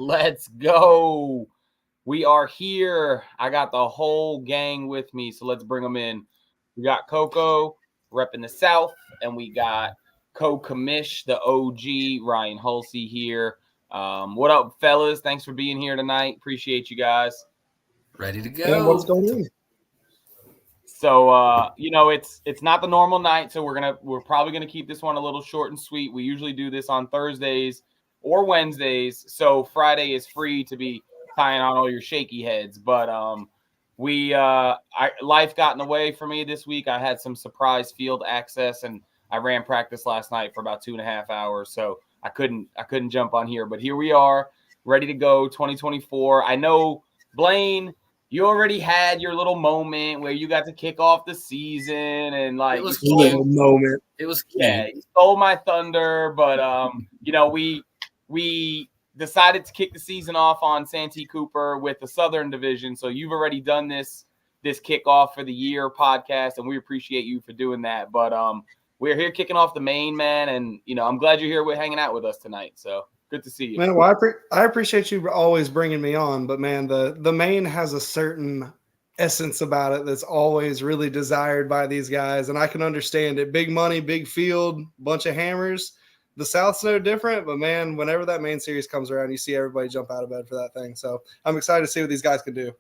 Let's go. We are here. I got the whole gang with me, so let's bring them in. We got Coco repping the South, and we got Commish, the OG, Ryan Hulsey here. What up, fellas? Thanks for being here tonight. Appreciate you guys. Ready to go. And what's going on? So it's not the normal night, so we're probably gonna keep this one a little short and sweet. We usually do this on Thursdays or Wednesdays, so Friday is free to be tying on all your shaky heads. But life got in the way for me this week. I had some surprise field access, and I ran practice last night for about 2.5 hours, so I couldn't jump on here. But here we are, ready to go. 2024. I know, Blaine, you already had your little moment where you got to kick off the season, and like it was you stole my thunder. But we decided to kick the season off on Santee Cooper with the Southern Division. So you've already done this kickoff for the year podcast, and we appreciate you for doing that. But we're here kicking off the main, man, and I'm glad you're here hanging out with us tonight. So good to see you, man. Well, I appreciate you always bringing me on, but man, the main has a certain essence about it that's always really desired by these guys, and I can understand it. Big money, big field, bunch of hammers. The South's no different, but man, whenever that main series comes around, you see everybody jump out of bed for that thing. So I'm excited to see what these guys can do.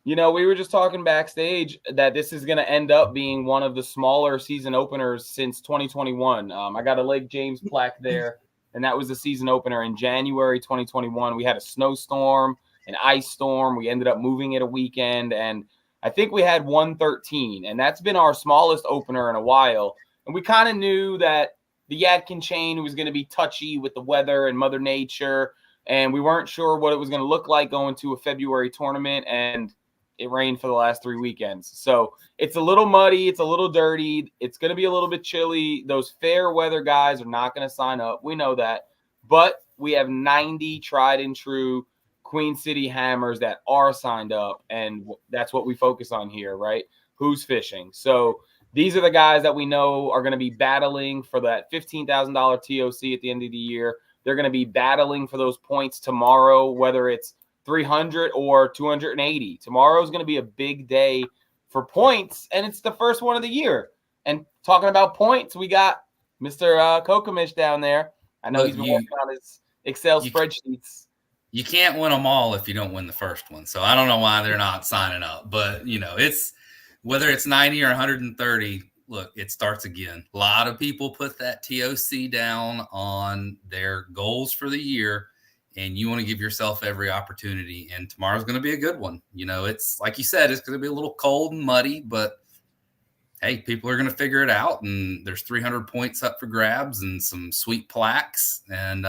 We were just talking backstage that this is going to end up being one of the smaller season openers since 2021. I got a Lake James plaque there, and that was the season opener in January 2021. We had a snowstorm, an ice storm. We ended up moving it a weekend, and I think we had 113, and that's been our smallest opener in a while. And we kind of knew that the Yadkin chain was going to be touchy with the weather and Mother Nature, and we weren't sure what it was going to look like going to a February tournament, and it rained for the last 3 weekends. So it's a little muddy. It's a little dirty. It's going to be a little bit chilly. Those fair weather guys are not going to sign up. We know that. But we have 90 tried and true Queen City Hammers that are signed up, and that's what we focus on here, right? Who's fishing? So these are the guys that we know are going to be battling for that $15,000 TOC at the end of the year. They're going to be battling for those points tomorrow, whether it's 300 or 280. Tomorrow is going to be a big day for points, and it's the first one of the year. And talking about points, we got Mr. Kokomish down there. I know he's been working on his Excel spreadsheets. You can't win them all if you don't win the first one. So I don't know why they're not signing up. But, it's whether it's 90 or 130, look, it starts again. A lot of people put that TOC down on their goals for the year, and you want to give yourself every opportunity. And tomorrow's going to be a good one. It's like you said, it's going to be a little cold and muddy, but hey, people are going to figure it out. And there's 300 points up for grabs and some sweet plaques, and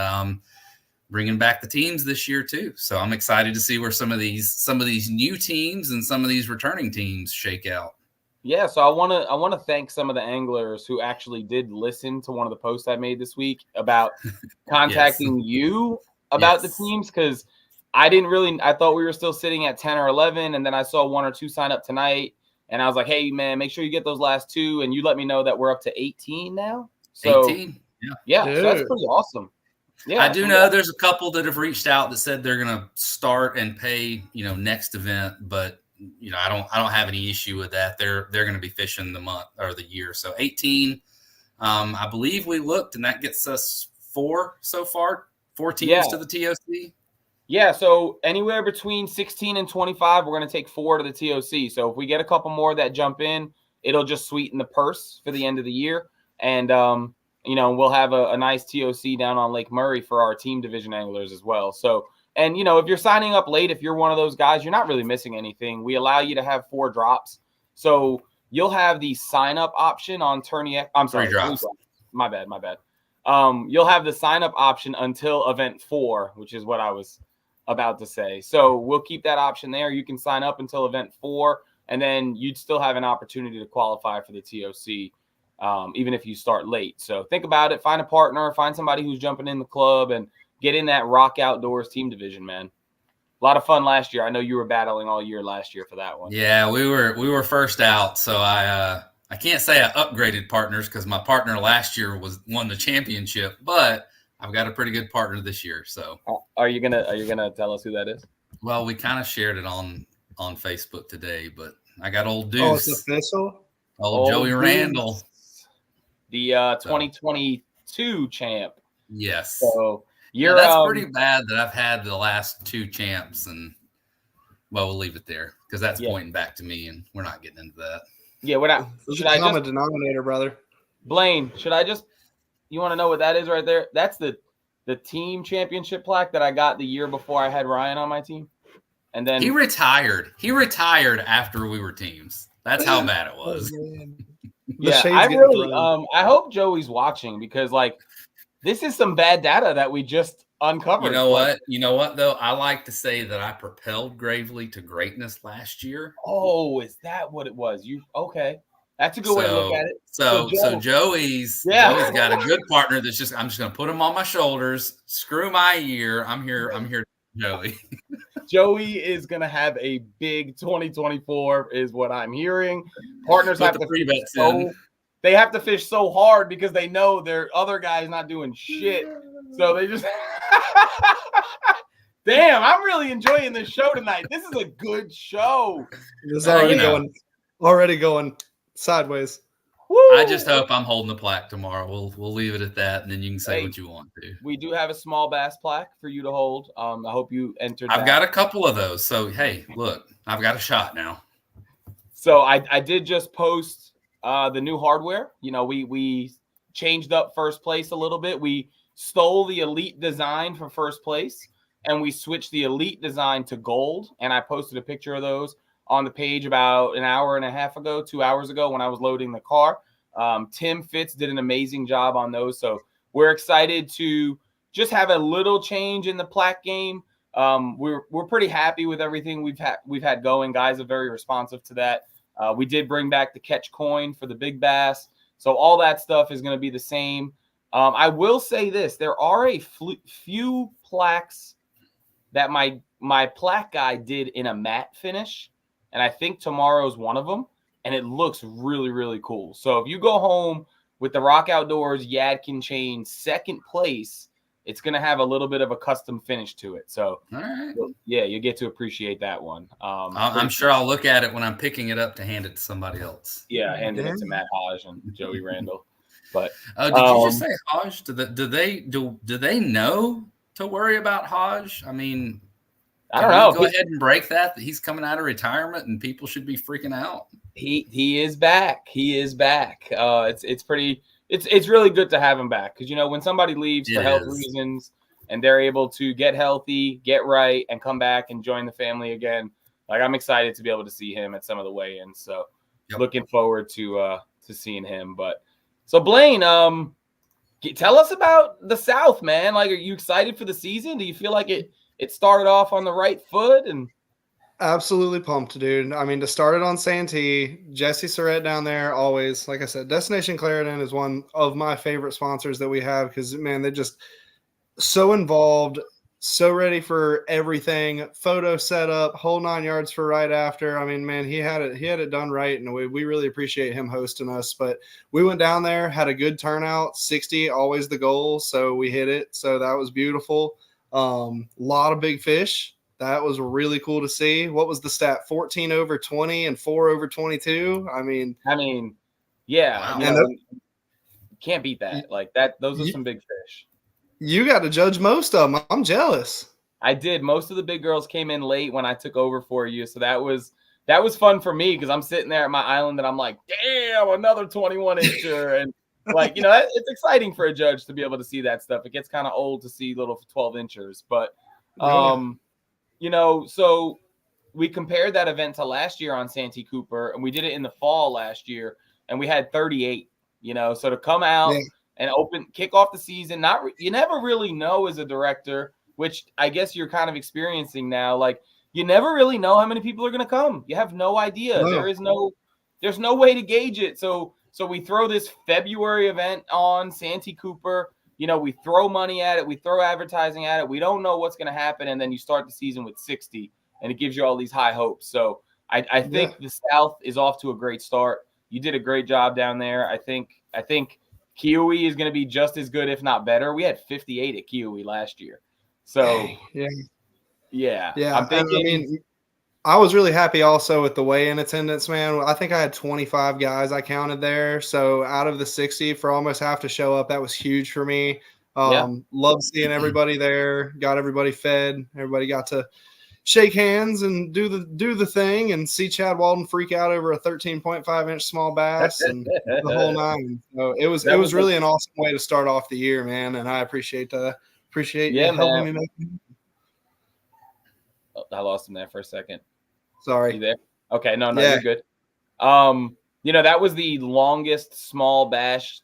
bringing back the teams this year too. So I'm excited to see where some of these new teams and some of these returning teams shake out. Yeah, so I want to thank some of the anglers who actually did listen to one of the posts I made this week about contacting you about the teams, because I thought we were still sitting at 10 or 11, and then I saw 1 or 2 sign up tonight, and I was like, hey man, make sure you get those last 2, and you let me know that we're up to 18 now. So 18, yeah, so that's pretty awesome. Yeah, I do know there's a couple that have reached out that said they're going to start and pay, next event, but I don't have any issue with that. They're going to be fishing the month or the year. So 18, I believe we looked, and that gets us 4 so far, 4 teams to the TOC. Yeah, so anywhere between 16 and 25, we're going to take 4 to the TOC. So if we get a couple more that jump in, it'll just sweeten the purse for the end of the year. And, we'll have a nice TOC down on Lake Murray for our team division anglers as well. So, and, if you're signing up late, if you're one of those guys, you're not really missing anything. We allow you to have 4 drops. So you'll have the sign up option on Tourney. I'm sorry. 3 drops. My bad. You'll have the sign up option until event 4, which is what I was about to say. So we'll keep that option there. You can sign up until event 4, and then you'd still have an opportunity to qualify for the TOC. Even if you start late. So think about it. Find a partner. Find somebody who's jumping in the club and get in that Rock Outdoors team division, man. A lot of fun last year. I know you were battling all year last year for that one. Yeah, we were first out. So I can't say I upgraded partners because my partner last year won the championship, but I've got a pretty good partner this year. So Are you gonna tell us who that is? Well, we kind of shared it on Facebook today, but I got old Oh, it's Deuce, official. old Joey Deuce, Randall. the 2022 champ. Yes. So Yeah, that's pretty bad that I've had the last 2 champs, and well, we'll leave it there because that's pointing back to me, and we're not getting into that. Yeah, we're not. Should I common denominator, brother? Blaine, you want to know what that is right there? That's the team championship plaque that I got the year before I had Ryan on my team. And then he retired. He retired after we were teams. That's how bad it was. Yeah, I really I hope Joey's watching because like this is some bad data that we just uncovered. You know what? You know what though? I like to say that I propelled Gravely to greatness last year. Oh, is that what it was? Okay. That's a good way to look at it. So Joey's got a good partner that's I'm just gonna put him on my shoulders. Screw my year. I'm here, Joey. Joey is gonna have a big 2024, is what I'm hearing. Partners have to they have to fish so hard because they know their other guy's not doing shit. So they just damn, I'm really enjoying this show tonight. This is a good show. It's already going sideways. Woo! I just hope I'm holding the plaque tomorrow. We'll leave it at that, and then you can say what you want to. We do have a small bass plaque for you to hold. I hope you entered. I've got a couple of those. So hey, look, I've got a shot now. So I did just post the new hardware. You know, we changed up first place a little bit. We stole the elite design for first place, and we switched the elite design to gold. And I posted a picture of those on the page about an hour and a half ago, 2 hours ago when I was loading the car. Tim Fitz did an amazing job on those. So we're excited to just have a little change in the plaque game. We're pretty happy with everything we've had going. Guys are very responsive to that. We did bring back the catch coin for the big bass. So all that stuff is going to be the same. I will say this. There are a few plaques that my plaque guy did in a matte finish. And I think tomorrow's one of them. And it looks really, really cool. So if you go home with the Rock Outdoors Yadkin chain second place, it's going to have a little bit of a custom finish to it. So, yeah, you get to appreciate that one. I'm sure I'll look at it when I'm picking it up to hand it to somebody else. Yeah, handing it to Matt Hodge and Joey Randall. But did you just say Hodge? Do they know to worry about Hodge? I mean, I don't know. Go ahead and break that he's coming out of retirement and people should be freaking out. He is back. He is back. It's really good to have him back because, you know, when somebody leaves for health reasons and they're able to get healthy, get right, and come back and join the family again, like I'm excited to be able to see him at some of the weigh-ins. So looking forward to seeing him. But so Blaine, tell us about the South, man. Like, are you excited for the season? Do you feel like it started off on the right foot? And absolutely pumped, dude. I mean, to start it on Santee, Jesse Surratt down there, always, like I said, Destination Clarendon is one of my favorite sponsors that we have because, man, they're just so involved, so ready for everything, photo setup, whole 9 yards for right after. I mean, man, he had it done right, and we really appreciate him hosting us. But we went down there, had a good turnout, 60, always the goal, so we hit it. So that was beautiful. Lot of big fish. That was really cool to see. What was the stat? 14 over 20 and 4 over 22. I mean, yeah, wow. Can't beat that. Like that. Those are some big fish. You got to judge most of them. I'm jealous. I did. Most of the big girls came in late when I took over for you, so that was fun for me because I'm sitting there at my island and I'm like, damn, another 21 incher, and like, you know, it's exciting for a judge to be able to see that stuff. It gets kind of old to see little 12 inchers, but you know, so we compared that event to last year on Santee Cooper, and we did it in the fall last year, and we had 38. You know, so to come out and kick off the season, you never really know as a director, which I guess you're kind of experiencing now. Like, you never really know how many people are going to come. You have no idea. No. There's no way to gauge it. So we throw this February event on Santee Cooper. You know, we throw money at it. We throw advertising at it. We don't know what's going to happen. And then you start the season with 60, and it gives you all these high hopes. So I think the South is off to a great start. You did a great job down there. I think Kiwi is going to be just as good, if not better. We had 58 at Kiwi last year. So yeah. I'm thinking. I mean, I was really happy also with the weigh-in attendance, man. I think I had 25 guys I counted there. So out of the 60 for almost half to show up, that was huge for me. Loved seeing everybody there, got everybody fed. Everybody got to shake hands and do the thing and see Chad Walden freak out over a 13.5-inch small bass and the whole nine. So it was really an awesome way to start off the year, man. And I appreciate you helping me make it. I lost him there for a second. Sorry. You there? Okay, no, you're good. That was the longest small bass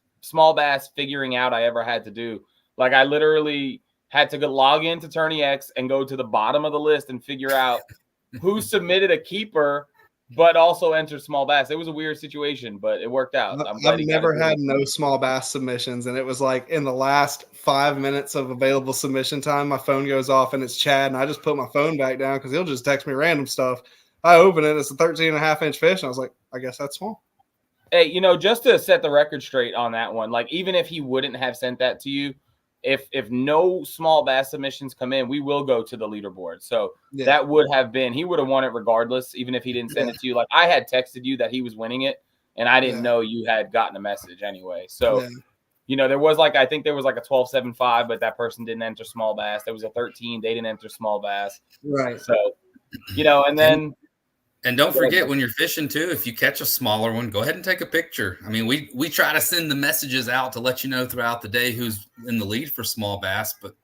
figuring out I ever had to do. Like I literally had to log into Tourney X and go to the bottom of the list and figure out who submitted a keeper, but also entered small bass. It was a weird situation, but it worked out. I've never had no small bass submissions, and it was like in the last 5 minutes of available submission time, my phone goes off and it's Chad, and I just put my phone back down because he'll just text me random stuff. I open it, it's a 13.5-inch fish, and I was like, I guess that's small. Hey, just to set the record straight on that one, like even if he wouldn't have sent that to you, if no small bass submissions come in, we will go to the leaderboard. So that would have been, he would have won it regardless, even if he didn't send it to you. Like I had texted you that he was winning it, and I didn't know you had gotten a message anyway. So, there was I think there was like a 12.75, but that person didn't enter small bass. There was a 13, they didn't enter small bass. Right. So, and then. And don't forget when you're fishing too, if you catch a smaller one, go ahead and take a picture. I mean, we try to send the messages out to let you know throughout the day who's in the lead for small bass, but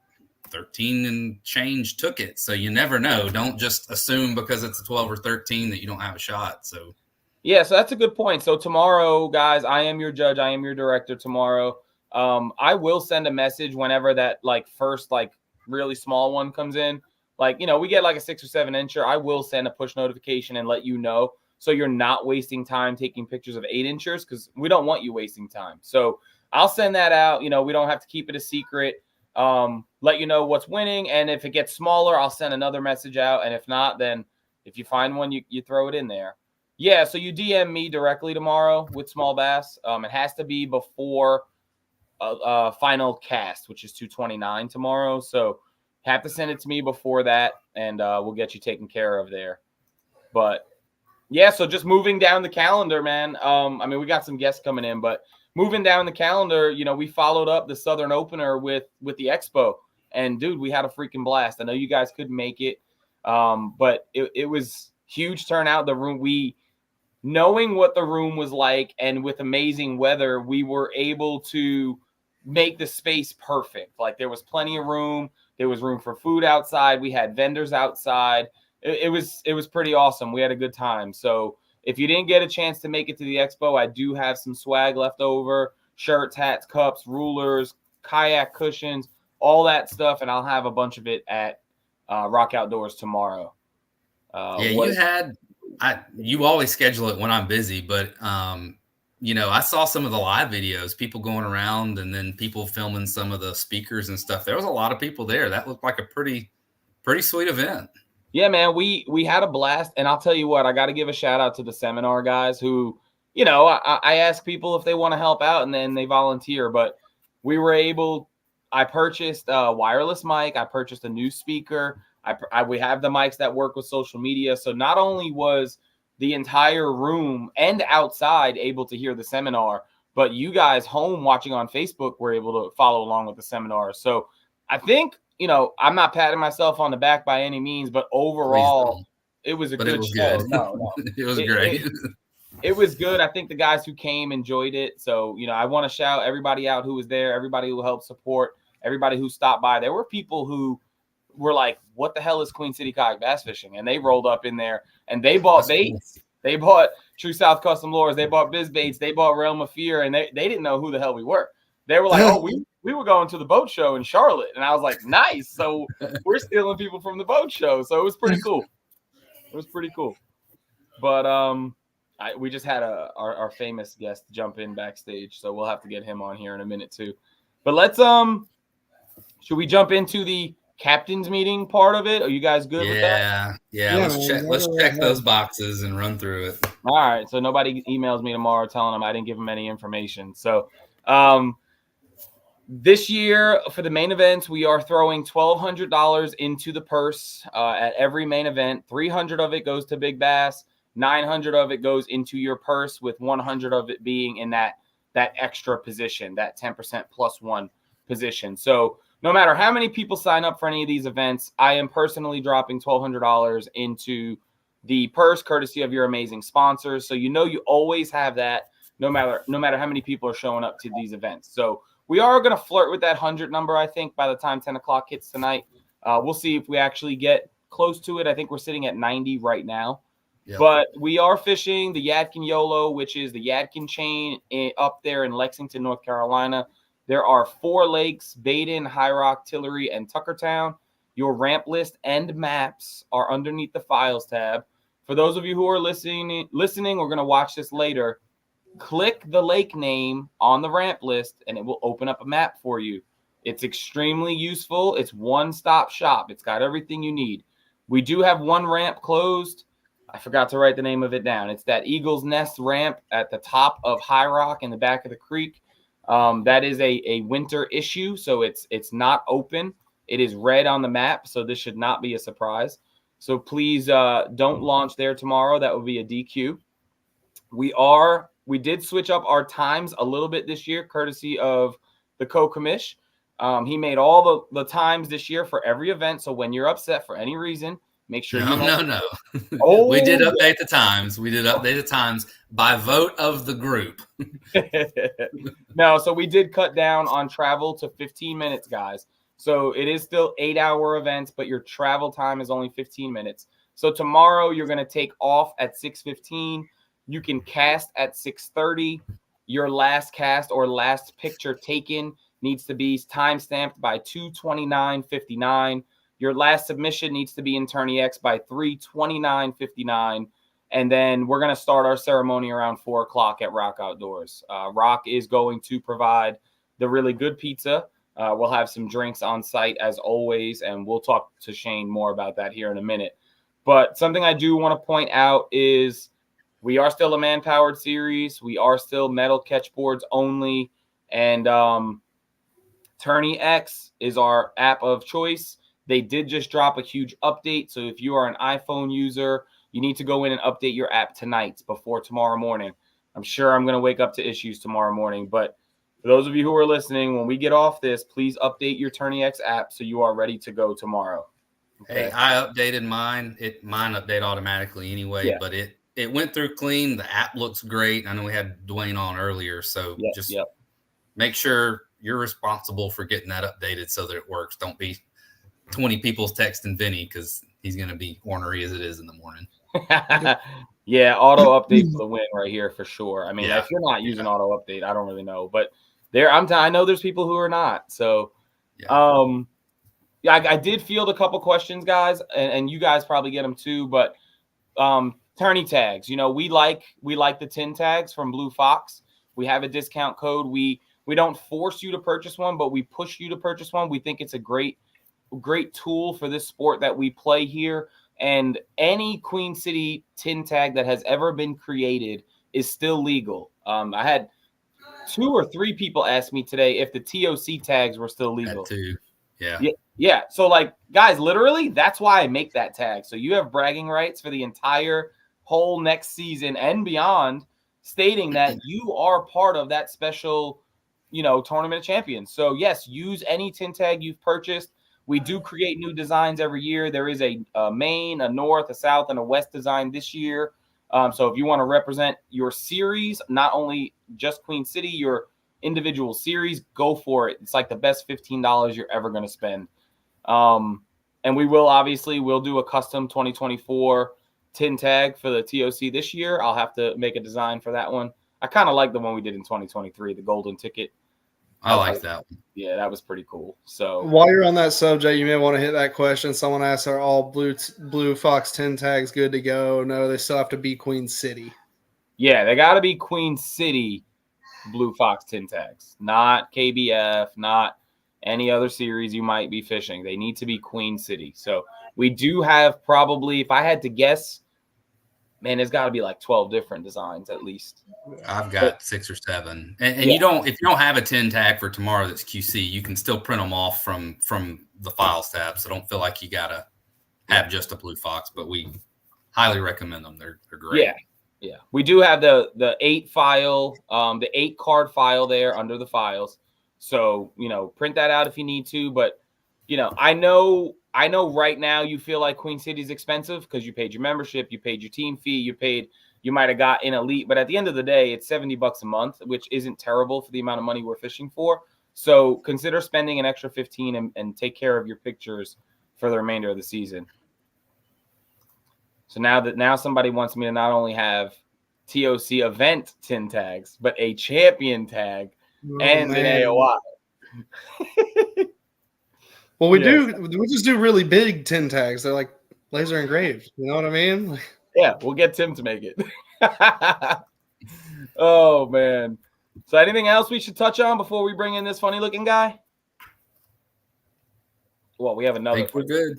13 and change took it. So you never know. Don't just assume because it's a 12 or 13 that you don't have a shot. So so that's a good point. So tomorrow, guys, I am your judge. I am your director tomorrow. I will send a message whenever that first really small one comes in. We get like a 6 or 7 incher. I will send a push notification and let you know, so you're not wasting time taking pictures of 8 inchers, because we don't want you wasting time. So I'll send that out. We don't have to keep it a secret. Let you know what's winning, and if it gets smaller, I'll send another message out. And if not, then if you find one, you throw it in there. Yeah. So you DM me directly tomorrow with small bass. It has to be before final cast, which is 229 tomorrow. So have to send it to me before that, and we'll get you taken care of there. But so just moving down the calendar, man. We got some guests coming in, but moving down the calendar, we followed up the Southern Opener with the Expo, and dude, we had a freaking blast. I know you guys couldn't make it, but it was huge turnout. The room, knowing what the room was like, and with amazing weather, we were able to make the space perfect. Like there was plenty of room. There was room for food outside. We had vendors outside. It was pretty awesome. We had a good time. So if you didn't get a chance to make it to the Expo, I do have some swag left over: shirts, hats, cups, rulers, kayak cushions, all that stuff. And I'll have a bunch of it at Rock Outdoors tomorrow. You always schedule it when I'm busy, but I saw some of the live videos, people going around, and then people filming some of the speakers and stuff. There was a lot of people there. That looked like a pretty sweet event. Yeah, man, we had a blast. And I'll tell you what, I got to give a shout out to the seminar guys who, I ask people if they want to help out, and then they volunteer. But we were able, I purchased a wireless mic. I purchased a new speaker. We have the mics that work with social media. So not only was the entire room and outside able to hear the seminar, but you guys home watching on Facebook were able to follow along with the seminar. So I think, I'm not patting myself on the back by any means, but overall it was a good show. No. It was great. It was good. I think the guys who came enjoyed it. So, I want to shout everybody out who was there, everybody who helped support, everybody who stopped by. There were people who were like, what the hell is Queen City Kayak Bass Fishing? And they rolled up in there and they bought baits. Cool. They bought True South Custom Lures. They bought Biz Baits. They bought Realm of Fear. And they didn't know who the hell we were. They were like, oh, we were going to the boat show in Charlotte. And I was like, nice. So we're stealing people from the boat show. So it was pretty cool. But we just had our famous guest jump in backstage. So we'll have to get him on here in a minute too. But let's should we jump into the captain's meeting part of it? Are you guys good with that? Yeah. Let's check those boxes and run through it. All right. So nobody emails me tomorrow telling them I didn't give them any information. So This year, for the main events, we are throwing $1,200 into the purse at every main event. 300 of it goes to Big Bass. 900 of it goes into your purse, with 100 of it being in that extra position, that 10% plus one position. So no matter how many people sign up for any of these events, I am personally dropping $1,200 into the purse, courtesy of your amazing sponsors. So you always have that, no matter how many people are showing up to these events. So we are going to flirt with that 100 number, I think, by the time 10 o'clock hits tonight. We'll see if we actually get close to it. I think we're sitting at 90 right now. Yep. But we are fishing the Yadkin Yolo, which is the Yadkin chain up there in Lexington, North Carolina. There are 4 lakes: Baden, High Rock, Tillery, and Tuckertown. Your ramp list and maps are underneath the files tab. For those of you who are listening, we're going to watch this later. Click the lake name on the ramp list, and it will open up a map for you. It's extremely useful. It's one-stop shop. It's got everything you need. We do have one ramp closed. I forgot to write the name of it down. It's that Eagle's Nest ramp at the top of High Rock in the back of the creek. That is a winter issue, so it's not open. It is red on the map, so this should not be a surprise. So please don't launch there tomorrow. That would be a DQ. We did switch up our times a little bit this year, courtesy of the Commish. He made all the times this year for every event. So when you're upset for any reason, make sure No. Oh, we did update the times. We did update the times by vote of the group. No, so we did cut down on travel to 15 minutes, guys. So it is still 8-hour events, but your travel time is only 15 minutes. So tomorrow you're going to take off at 6:15. You can cast at 6:30. Your last cast or last picture taken needs to be time-stamped by 2/29/59. Your last submission needs to be in Tourney X by 3/29/59. And then we're going to start our ceremony around 4 o'clock at Rock Outdoors. Rock is going to provide the really good pizza. We'll have some drinks on site as always, and we'll talk to Shane more about that here in a minute. But something I do want to point out is we are still a man-powered series. We are still metal catchboards only. And Tourney X is our app of choice. They did just drop a huge update. So if you are an iPhone user, you need to go in and update your app tonight before tomorrow morning. I'm sure I'm going to wake up to issues tomorrow morning. But for those of you who are listening, when we get off this, please update your Tourney X app so you are ready to go tomorrow. Okay. Hey, I updated mine. Mine update automatically anyway, yeah. But it went through clean. The app looks great. I know we had Dwayne on earlier, so make sure you're responsible for getting that updated so that it works. Don't be 20 people texting Vinny because he's going to be ornery as it is in the morning. Yeah, auto update for the win right here for sure. I mean, if you're not using auto update, I don't really know, but I know there's people who are not. So, I did field a couple questions, guys, and you guys probably get them too. But tourney tags, we like the tin tags from Blue Fox. We have a discount code. We don't force you to purchase one, but we push you to purchase one. We think it's a great tool for this sport that we play here. And any Queen City tin tag that has ever been created is still legal. I had 2 or 3 people ask me today if the TOC tags were still legal. That too. Yeah. So, guys, literally, that's why I make that tag. So you have bragging rights for the entire whole next season and beyond, stating that you are part of that special, tournament of champions. So, yes, use any tin tag you've purchased. We do create new designs every year. There is a main, a north, a south, and a west design this year. So if you want to represent your series, not only just Queen City, your individual series, go for it. It's like the best $15 you're ever going to spend. And we'll do a custom 2024 tin tag for the TOC this year. I'll have to make a design for that one. I kind of like the one we did in 2023, the golden ticket. I like that one. Yeah, that was pretty cool. So while you're on that subject, you may want to hit that question. Someone asked, are all Blue Fox 10 tags good to go? No, they still have to be Queen City. Yeah, they got to be Queen City Blue Fox 10 tags, not KBF, not any other series you might be fishing. They need to be Queen City. So we do have probably, if I had to guess, man, there's got to be like 12 different designs at least. I've got 6 or 7, and you don't. If you don't have a 10 tag for tomorrow that's QC, you can still print them off from the files tab. So don't feel like you gotta have just a Blue Fox. But we highly recommend them. They're great. Yeah. We do have the 8 file, the 8 card file there under the files. So print that out if you need to. But I know right now you feel like Queen City is expensive because you paid your membership, you paid your team fee, you might have got in elite, but at the end of the day, it's $70 a month, which isn't terrible for the amount of money we're fishing for. So consider spending an extra $15 and take care of your pictures for the remainder of the season. So now somebody wants me to not only have TOC event 10 tags, but a champion tag and an AOI. Well, we just do really big 10 tags. They're like laser engraved. You know what I mean? Yeah, we'll get Tim to make it. Oh, man. So anything else we should touch on before we bring in this funny-looking guy? Well, we have another. I think we're good.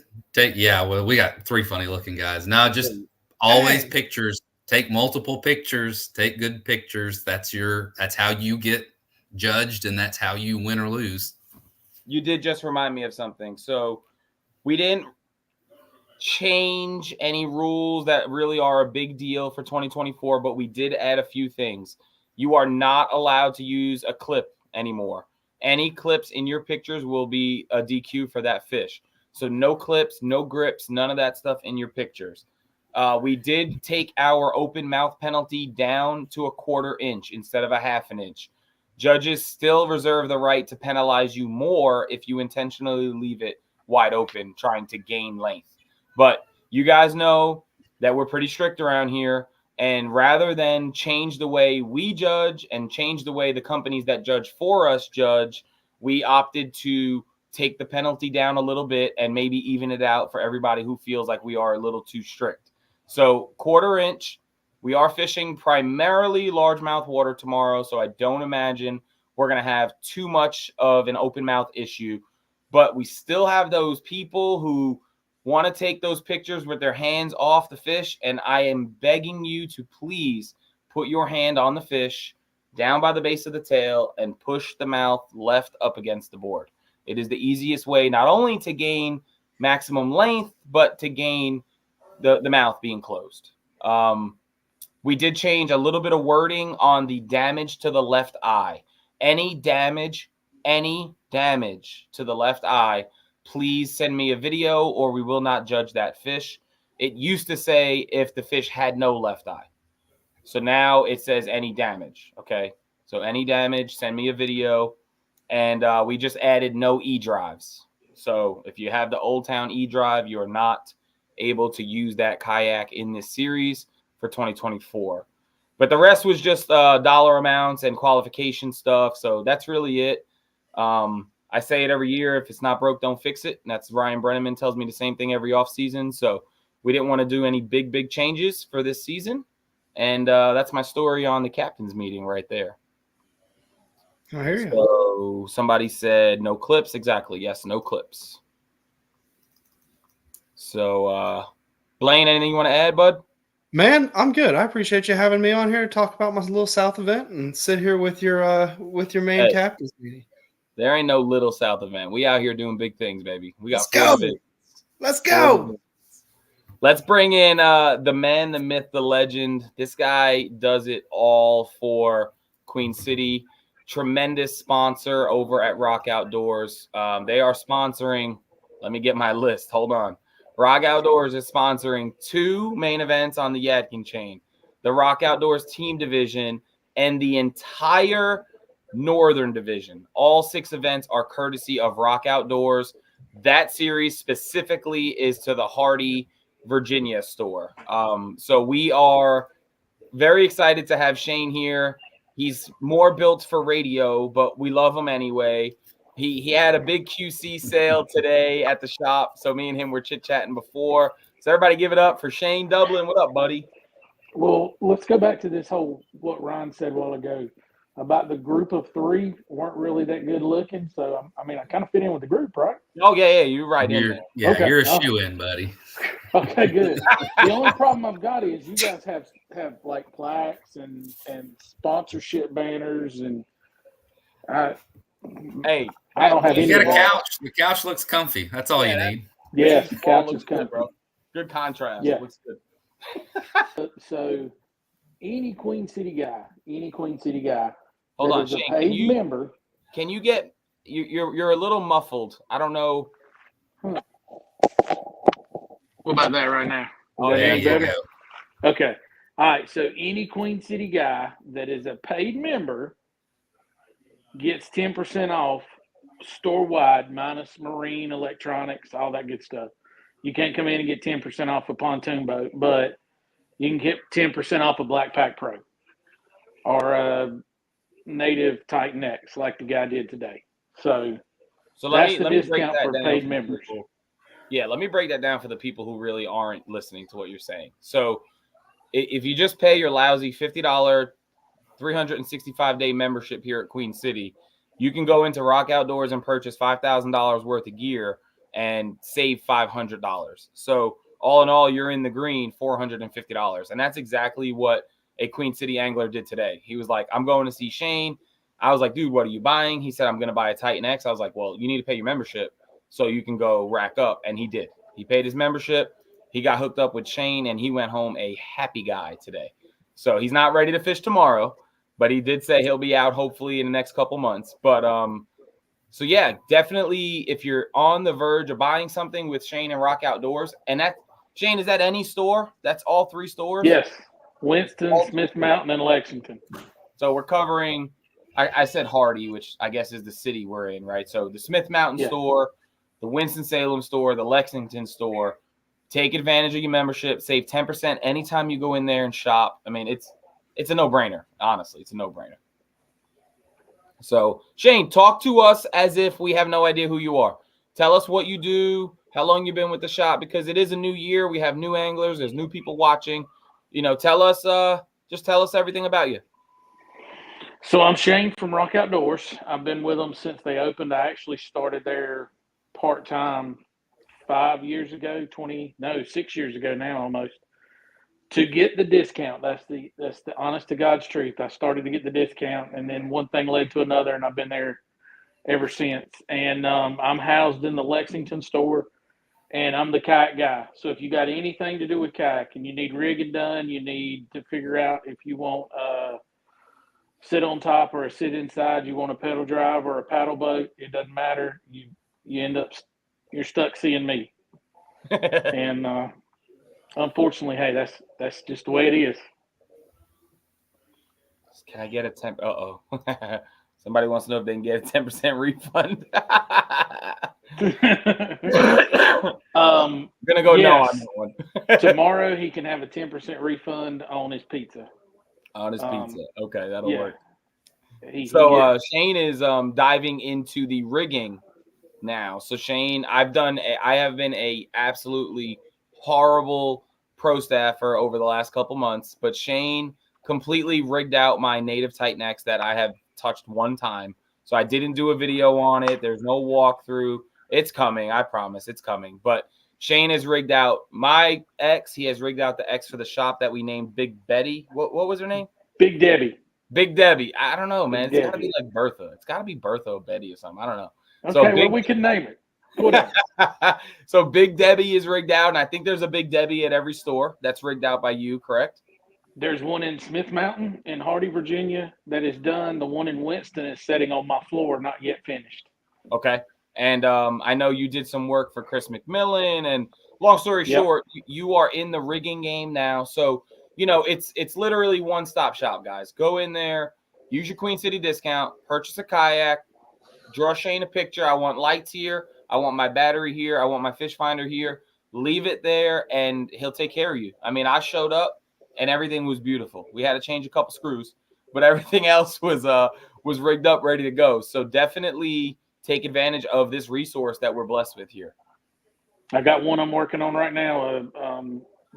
We got 3 funny-looking guys. Now, just always pictures. Take multiple pictures. Take good pictures. That's how you get judged, and that's how you win or lose. You did just remind me of something. So we didn't change any rules that really are a big deal for 2024, but we did add a few things. You are not allowed to use a clip anymore. Any clips in your pictures will be a DQ for that fish. So no clips, no grips, none of that stuff in your pictures. We did take our open mouth penalty down to a 1/4 inch instead of a 1/2 inch. Judges still reserve the right to penalize you more if you intentionally leave it wide open, trying to gain length. But you guys know that we're pretty strict around here. And rather than change the way we judge and change the way the companies that judge for us judge, we opted to take the penalty down a little bit and maybe even it out for everybody who feels like we are a little too strict. So 1/4 inch, we are fishing primarily largemouth water tomorrow, so I don't imagine we're going to have too much of an open mouth issue. But we still have those people who want to take those pictures with their hands off the fish, and I am begging you to please put your hand on the fish down by the base of the tail and push the mouth left up against the board. It is the easiest way not only to gain maximum length, but to gain the mouth being closed. We did change a little bit of wording on the damage to the left eye. Any damage to the left eye, please send me a video or we will not judge that fish. It used to say if the fish had no left eye. So now it says any damage. Okay. So any damage, send me a video. And we just added no E-drives. So if you have the Old Town E-drive, you're not able to use that kayak in this series for 2024. But the rest was just dollar amounts and qualification stuff. So that's really it. I say it every year. If it's not broke, don't fix it. And that's Ryan Brenneman tells me the same thing every offseason. So we didn't want to do any big changes for this season. And that's my story on the captain's meeting right there. I hear you. So somebody said no clips. Exactly. Yes, no clips. So, Blaine, anything you want to add, bud? Man, I'm good. I appreciate you having me on here to talk about my little South event and sit here with your main captain's meeting. There ain't no little South event. We out here doing big things, baby. We got Let's go. Let's bring in the man, the myth, the legend. This guy does it all for Queen City. Tremendous sponsor over at Rock Outdoors. They are sponsoring. Let me get my list. Hold on. Rock Outdoors is sponsoring 2 main events on the Yadkin chain, the Rock Outdoors team division and the entire Northern division. All 6 events are courtesy of Rock Outdoors. That series specifically is to the Hardy, Virginia store. So we are very excited to have Shane here. He's more built for radio, but we love him anyway. He had a big QC sale today at the shop, so me and him were chit-chatting before. So everybody give it up for Shane Dublin. What up, buddy? Well, let's go back to this whole what Ryan said a while ago about the group of 3 weren't really that good looking. So, I mean, I kind of fit in with the group, right? Oh, yeah, you're right in there. Yeah, okay. You're a shoe-in, buddy. Okay, good. The only problem I've got is you guys have like plaques and sponsorship banners, and Hey, I don't have You any got of a that. couch. The couch looks comfy. That's all you need. Yes, this couch looks is good, comfy. bro. Good contrast. Yeah. Looks good. So any Queen City guy Hold that on, is a Shane. paid member. Can you get you're a little muffled. I don't know. What about that right now? Oh, Is that There any you better? go. Okay. All right. So any Queen City guy that is a paid member gets 10% off store wide minus marine, electronics, all that good stuff. You can't come in and get 10% off a pontoon boat, but you can get 10% off a Black Pack Pro or a native Titan X like the guy did today. So let that's me the break discount that for down paid for members. people. Yeah, let me break that down for the people who really aren't listening to what you're saying. So if you just pay your lousy $50 365-day membership here at Queen City, you can go into Rock Outdoors and purchase $5,000 worth of gear and save $500. So all in all, you're in the green $450. And that's exactly what a Queen City angler did today. He was like, I'm going to see Shane. I was like, dude, what are you buying? He said, I'm going to buy a Titan X. I was like, well, you need to pay your membership so you can go rack up. And he did. He paid his membership. He got hooked up with Shane, and he went home a happy guy today. So he's not ready to fish tomorrow, but he did say he'll be out hopefully in the next couple months. But so yeah, definitely if you're on the verge of buying something with Shane and Rock Outdoors, and that Shane, is that any store? That's all three stores? Yes. Winston, Smith Mountain, and Lexington. So we're covering, I said Hardy, which I guess is the city we're in, right? So the Smith Mountain store, the Winston-Salem store, the Lexington store. Take advantage of your membership, save 10% anytime you go in there and shop. I mean, it's a no-brainer. Honestly, it's a no-brainer. So, Shane, talk to us as if we have no idea who you are. Tell us what you do, how long you've been with the shop, because it is a new year. We have new anglers. There's new people watching. You know, tell us everything about you. So I'm Shane from Rock Outdoors. I've been with them since they opened. I actually started there part-time 6 years ago now almost, to get the discount. That's the honest to God's truth. I started to get the discount, and then one thing led to another, and I've been there ever since. And I'm housed in the Lexington store, and I'm the kayak guy. So if you got anything to do with kayak and you need rigging done, you need to figure out if you want sit on top or a sit inside, you want a pedal drive or a paddle boat, it doesn't matter. You're stuck seeing me. And unfortunately, hey, that's just the way it is. Can I get a 10? Somebody wants to know if they can get a 10% refund. I'm gonna go no on that one. Tomorrow he can have a 10% refund on his pizza. On his pizza. Okay, that'll work. Shane is diving into the rigging now. So Shane, I have been a absolutely horrible pro staffer over the last couple months, but Shane completely rigged out my native Titan X that I have touched one time. So I didn't do a video on it. There's no walkthrough. It's coming. I promise it's coming. But Shane has rigged out my X. He has rigged out the X for the shop that we named Big Betty. What was her name? Big Debbie. Big Debbie. I don't know, man. It's got to be like Bertha. It's got to be Bertha or Betty or something. I don't know. Okay, we can name it. Whatever. So Big Debbie is rigged out, and I think there's a Big Debbie at every store that's rigged out by you, correct? There's one in Smith Mountain in Hardy, Virginia that is done. The one in Winston is sitting on my floor, not yet finished. Okay. And I know you did some work for Chris McMillan, and long story short, you are in the rigging game now. So, you know, it's literally one-stop shop, guys. Go in there, use your Queen City discount, purchase a kayak, draw Shane a picture. I want lights here. I want my battery here. I want my fish finder here. Leave it there, and he'll take care of you. I mean, I showed up, and everything was beautiful. We had to change a couple screws, but everything else was rigged up, ready to go. So definitely take advantage of this resource that we're blessed with here. I got one I'm working on right now.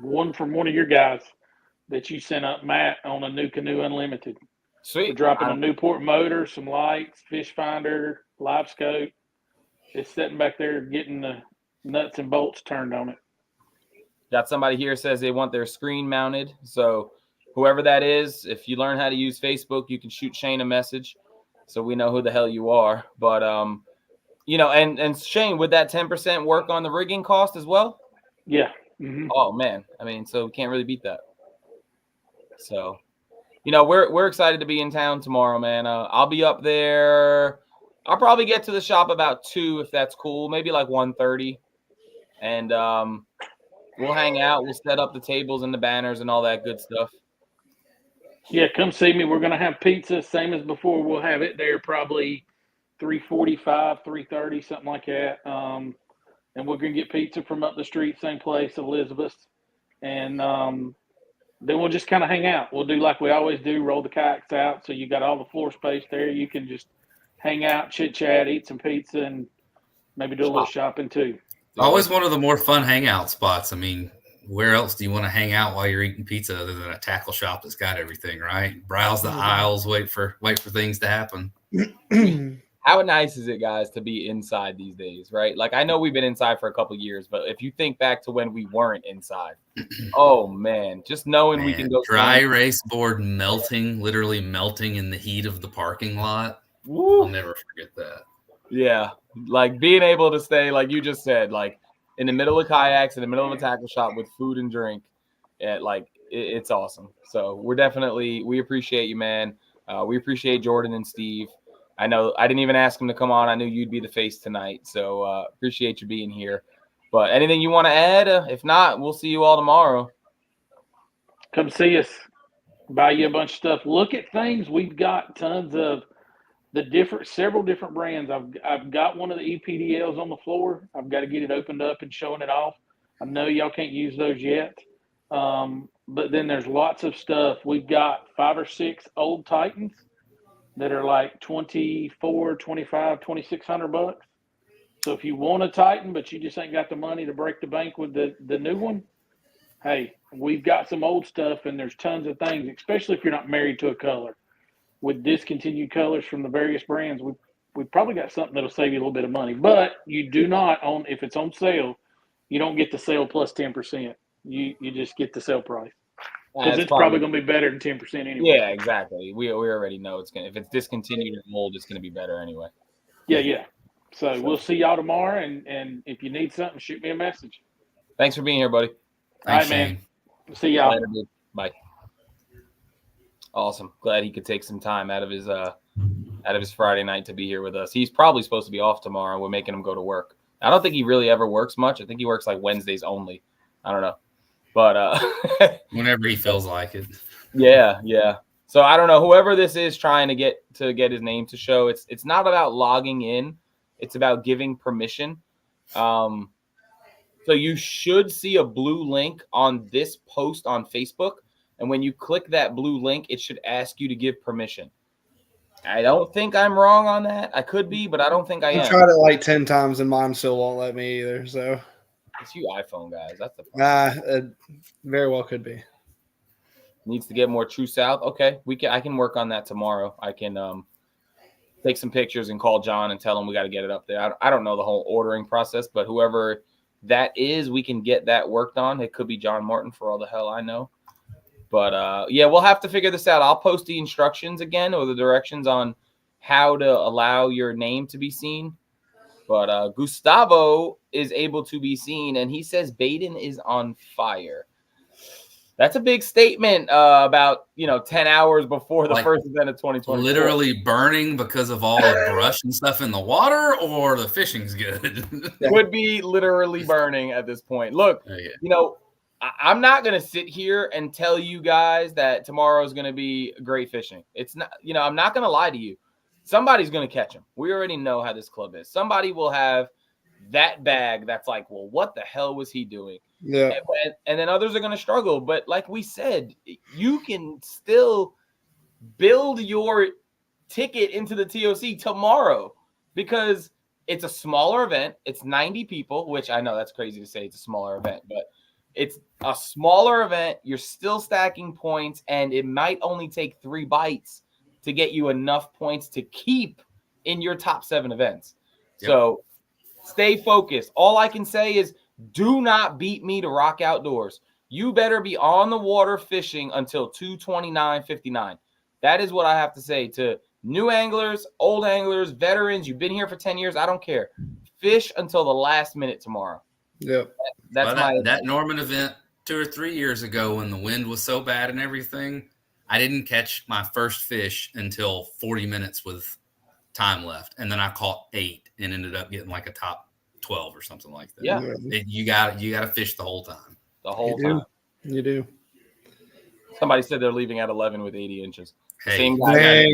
One from one of your guys that you sent up, Matt, on a new Canoe Unlimited. Sweet. We're dropping a Newport motor, some lights, fish finder, live scope. It's sitting back there getting the nuts and bolts turned on it. Got somebody here says they want their screen mounted. So whoever that is, if you learn how to use Facebook, you can shoot Shane a message so we know who the hell you are. But and Shane, would that 10% work on the rigging cost as well? Yeah. Mm-hmm. Oh man, I mean, so we can't really beat that. So, we're excited to be in town tomorrow, man. I'll be up there. I'll probably get to the shop about 2 if that's cool, maybe like 1:30, and we'll hang out. We'll set up the tables and the banners and all that good stuff. Yeah, come see me. We're gonna have pizza, same as before. We'll have it there probably 3:45, 3:30, something like that. And we're gonna get pizza from up the street, same place, Elizabeth, and then we'll just kind of hang out. We'll do like we always do, roll the kayaks out, so you got all the floor space there. You can just hang out, chit chat, eat some pizza, and maybe do a little shopping too. Always one of the more fun hangout spots. I mean, where else do you want to hang out while you're eating pizza other than a tackle shop that's got everything, right? Browse the aisles, wait for things to happen. How nice is it, guys, to be inside these days, right? Like, I know we've been inside for a couple of years, but if you think back to when we weren't inside, oh man, just knowing we can go dry race board melting, literally melting in the heat of the parking lot. Woo. I'll never forget that. Yeah, like being able to stay, like you just said, like in the middle of kayaks, in the middle of a tackle shop with food and drink, it's awesome. So we appreciate you, man. We appreciate Jordan and Steve. I know I didn't even ask him to come on. I knew you'd be the face tonight. So appreciate you being here. But anything you want to add? If not, we'll see you all tomorrow. Come see us. Buy you a bunch of stuff. Look at things. We've got tons of several different brands. I've got one of the EPDLs on the floor. I've got to get it opened up and showing it off. I know y'all can't use those yet. But then there's lots of stuff. We've got 5 or 6 old Titans that are like $2,400, $2,500, $2,600. So if you want a Titan, but you just ain't got the money to break the bank with the new one, hey, we've got some old stuff, and there's tons of things, especially if you're not married to a color. With discontinued colors from the various brands, we've probably got something that'll save you a little bit of money. But you do not if it's on sale, you don't get the sale plus 10%. You just get the sale price. Because it's probably going to be better than 10% anyway. Yeah, exactly. We already know if it's discontinued or mold, it's going to be better anyway. Yeah. So we'll see y'all tomorrow, and if you need something, shoot me a message. Thanks for being here, buddy. All right, man. See y'all. Later, dude. Bye. Awesome. Glad he could take some time out of his Friday night to be here with us. He's probably supposed to be off tomorrow. We're making him go to work. I don't think he really ever works much. I think he works like Wednesdays only. I don't know. But whenever he feels like it. Yeah. So I don't know. Whoever this is trying to get his name to show, it's not about logging in. It's about giving permission. So you should see a blue link on this post on Facebook. And when you click that blue link, it should ask you to give permission. I don't think I'm wrong on that. I could be, but I don't think I am. I tried it like 10 times and mine still won't let me either. So it's you iPhone guys. That's the problem. It very well could be. Needs to get more true south. Okay, I can work on that tomorrow. I can take some pictures and call John and tell him we got to get it up there. I don't know the whole ordering process, but whoever that is, we can get that worked on. It could be John Martin for all the hell I know. But we'll have to figure this out. I'll post the instructions again or the directions on how to allow your name to be seen. But Gustavo is able to be seen, and he says Baden is on fire. That's a big statement about 10 hours before the first event of 2020. Literally burning because of all the brush and stuff in the water, or the fishing's good. Would be literally burning at this point. Look, I'm not going to sit here and tell you guys that tomorrow is going to be great fishing. It's not, I'm not going to lie to you. Somebody's going to catch them. We already know how this club is. Somebody will have that bag that's like, well, what the hell was he doing? Yeah. And then others are going to struggle. But like we said, you can still build your ticket into the TOC tomorrow because it's a smaller event. It's 90 people, which I know that's crazy to say it's a smaller event, but it's a smaller event. You're still stacking points, and it might only take 3 bites to get you enough points to keep in your top 7 events. Yep. So stay focused. All I can say is Do not beat me to Rock Outdoors. You better be on the water fishing until 2:29:59. That is what I have to say to new anglers, old anglers, veterans. You've been here for 10 years. I don't care. Fish until the last minute tomorrow. Yep. That's that Norman event 2 or 3 years ago when the wind was so bad and everything, I didn't catch my first fish until 40 minutes with time left. And then I caught 8 and ended up getting like a top 12 or something like that. Yeah. You got to fish the whole time. The whole time. You do. Somebody said they're leaving at 11 with 80 inches. Hey, Same guy.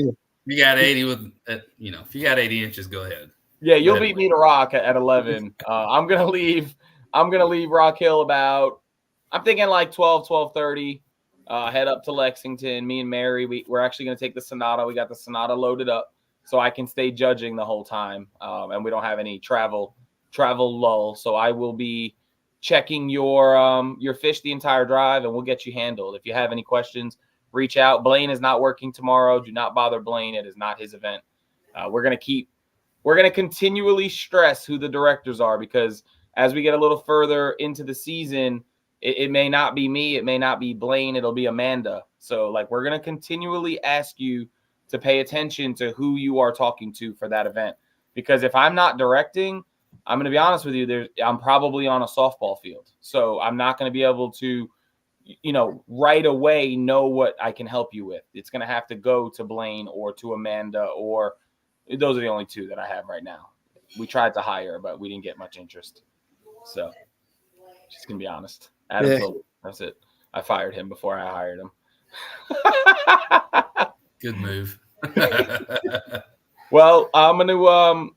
You got 80 with, if you got 80 inches, go ahead. Yeah, you'll beat me to Rock at 11. I'm gonna leave Rock Hill about, I'm thinking like 12:30. Head up to Lexington. Me and Mary, we're actually gonna take the Sonata. We got the Sonata loaded up, so I can stay judging the whole time. And we don't have any travel lull. So I will be checking your fish the entire drive, and we'll get you handled. If you have any questions, reach out. Blaine is not working tomorrow. Do not bother Blaine. It is not his event. We're going to continually stress who the directors are, because as we get a little further into the season, it may not be me. It may not be Blaine. It'll be Amanda. So we're going to continually ask you to pay attention to who you are talking to for that event. Because if I'm not directing, I'm going to be honest with you, I'm probably on a softball field. So I'm not going to be able to, right away know what I can help you with. It's going to have to go to Blaine or to Amanda, or those are the only two that I have right now. We tried to hire, but we didn't get much interest. So just going to be honest. Adam Phillips, that's it. I fired him before I hired him. Good move. Well,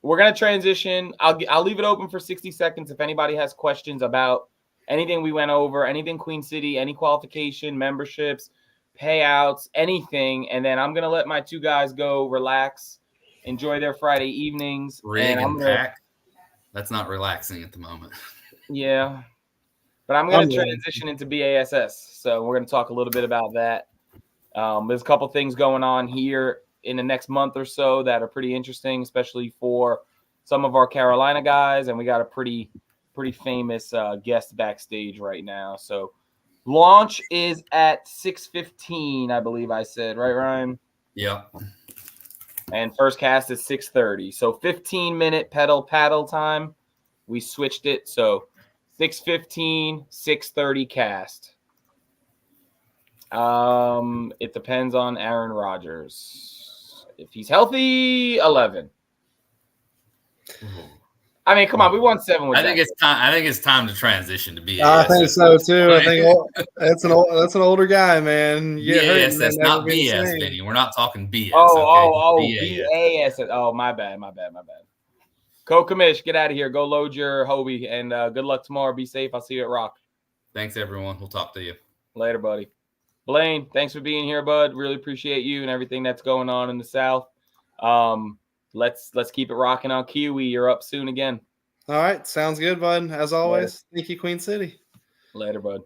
we're gonna transition. I'll leave it open for 60 seconds if anybody has questions about anything we went over, anything Queen City, any qualification, memberships, payouts, anything, and then I'm gonna let my two guys go relax, enjoy their Friday evenings. Rig and pack. That's not relaxing at the moment. Yeah, but I'm gonna transition into BASS, so we're gonna talk a little bit about that. There's a couple things going on here in the next month or so that are pretty interesting, especially for some of our Carolina guys. And we got a pretty famous guest backstage right now. So launch is at 6:15, I believe I said, right, Ryan? Yeah. And first cast is 6:30. So 15-minute paddle time. We switched it. So 6:15, 6:30 cast. It depends on Aaron Rodgers. If he's healthy, 11. I mean, come on, we won 7 with I think it's time to transition to BASS. I think so too. I think that's an older guy, man. BASS, that's not BS, Vinny. We're not talking BS. BASS. Oh, my bad. Commish, get out of here. Go load your Hobie, and good luck tomorrow. Be safe. I'll see you at Rock. Thanks, everyone. We'll talk to you later, buddy. Blaine, thanks for being here, bud. Really appreciate you and everything that's going on in the South. Let's keep it rocking on Kiwi. You're up soon again. All right. Sounds good, bud. As always, Thank you, Queen City. Later, bud.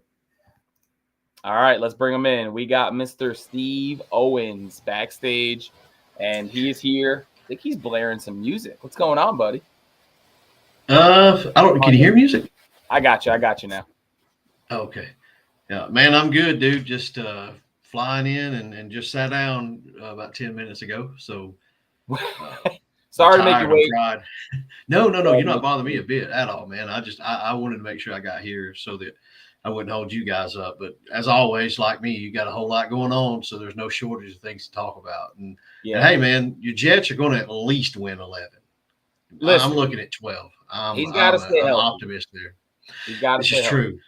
All right, let's bring him in. We got Mr. Steve Owens backstage, and he is here. I think he's blaring some music. What's going on, buddy? I don't. Can you hear music? I got you now. Okay. Yeah, man, I'm good, dude. Just flying in and just sat down about 10 minutes ago. So sorry to make you wait. No, you're not bothering me a bit at all, man. I wanted to make sure I got here so that I wouldn't hold you guys up. But as always, like me, you got a whole lot going on, so there's no shortage of things to talk about. And hey, man, your Jets are going to at least win 11. Listen, I'm looking at 12. He's got to stay healthy. I'm an optimist there. He's got to stay healthy. This is true. Healthy.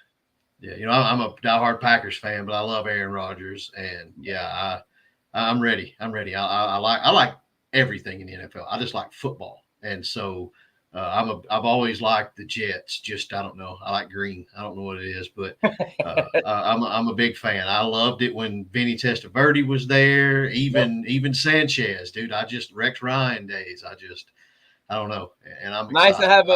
Yeah, I'm a diehard Packers fan, but I love Aaron Rodgers, and I'm ready. I like everything in the NFL. I just like football, and so I've always liked the Jets. Just I don't know. I like green. I don't know what it is, but I'm a big fan. I loved it when Vinny Testaverde was there. Even Sanchez, dude. I just Rex Ryan days. I don't know, and I'm nice to have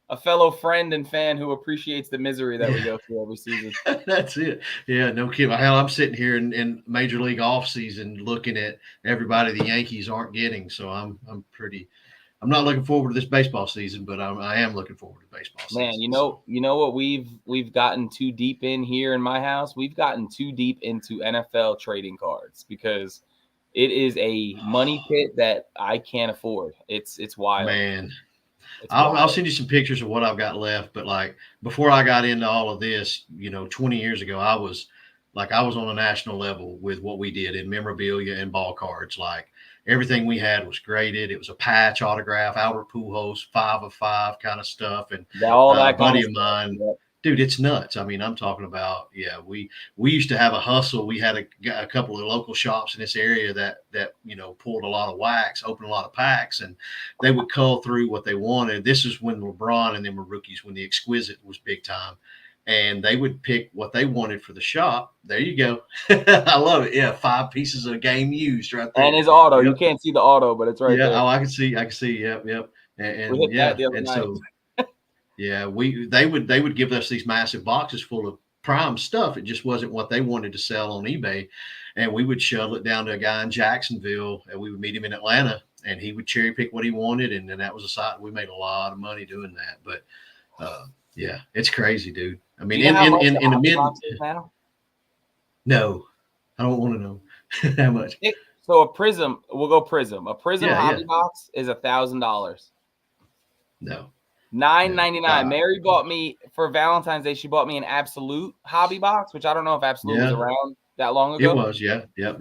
a fellow friend and fan who appreciates the misery that we go through every season. That's it. Yeah, no kidding. Hell, I'm sitting here in Major League off season looking at everybody the Yankees aren't getting, so I'm pretty I'm not looking forward to this baseball season, but I am looking forward to baseball season. Man, you know what we've gotten too deep in here in my house? We've gotten too deep into NFL trading cards because it is a money pit that I can't afford. It's wild. Man, It's I'll wild. send you some pictures of what I've got left. But like before I got into all of this, 20 years ago, I was on a national level with what we did in memorabilia and ball cards. Like everything we had was graded. It was a patch autograph, Albert Pujols, 5 of 5 kind of stuff. And All a that buddy kind of stuff. mine, Yep. dude, it's nuts. I mean, I'm talking about, we used to have a hustle. We had a couple of local shops in this area that pulled a lot of wax, opened a lot of packs, and they would cull through what they wanted. This is when LeBron and them were rookies, when the exquisite was big time. And they would pick what they wanted for the shop. There you go. I love it. Yeah, 5 pieces of game used right there. And his auto. Yep. You can't see the auto, but it's right there. Oh, I can see. Yep. And We hit that the other and night. so yeah, they would give us these massive boxes full of prime stuff. It just wasn't what they wanted to sell on eBay, and we would shuttle it down to a guy in Jacksonville, and we would meet him in Atlanta, and he would cherry pick what he wanted, and then that was a site. We made a lot of money doing that, but yeah, it's crazy, dude. I mean, in the mid now? No, I don't want to know how much. So a Prism, we'll go Prism. A Prism hobby yeah. box is $1,000. No. $9.99. Mary bought me for Valentine's Day. She bought me an Absolute hobby box, which I don't know if Absolute was around that long ago. It was, yeah. Yep.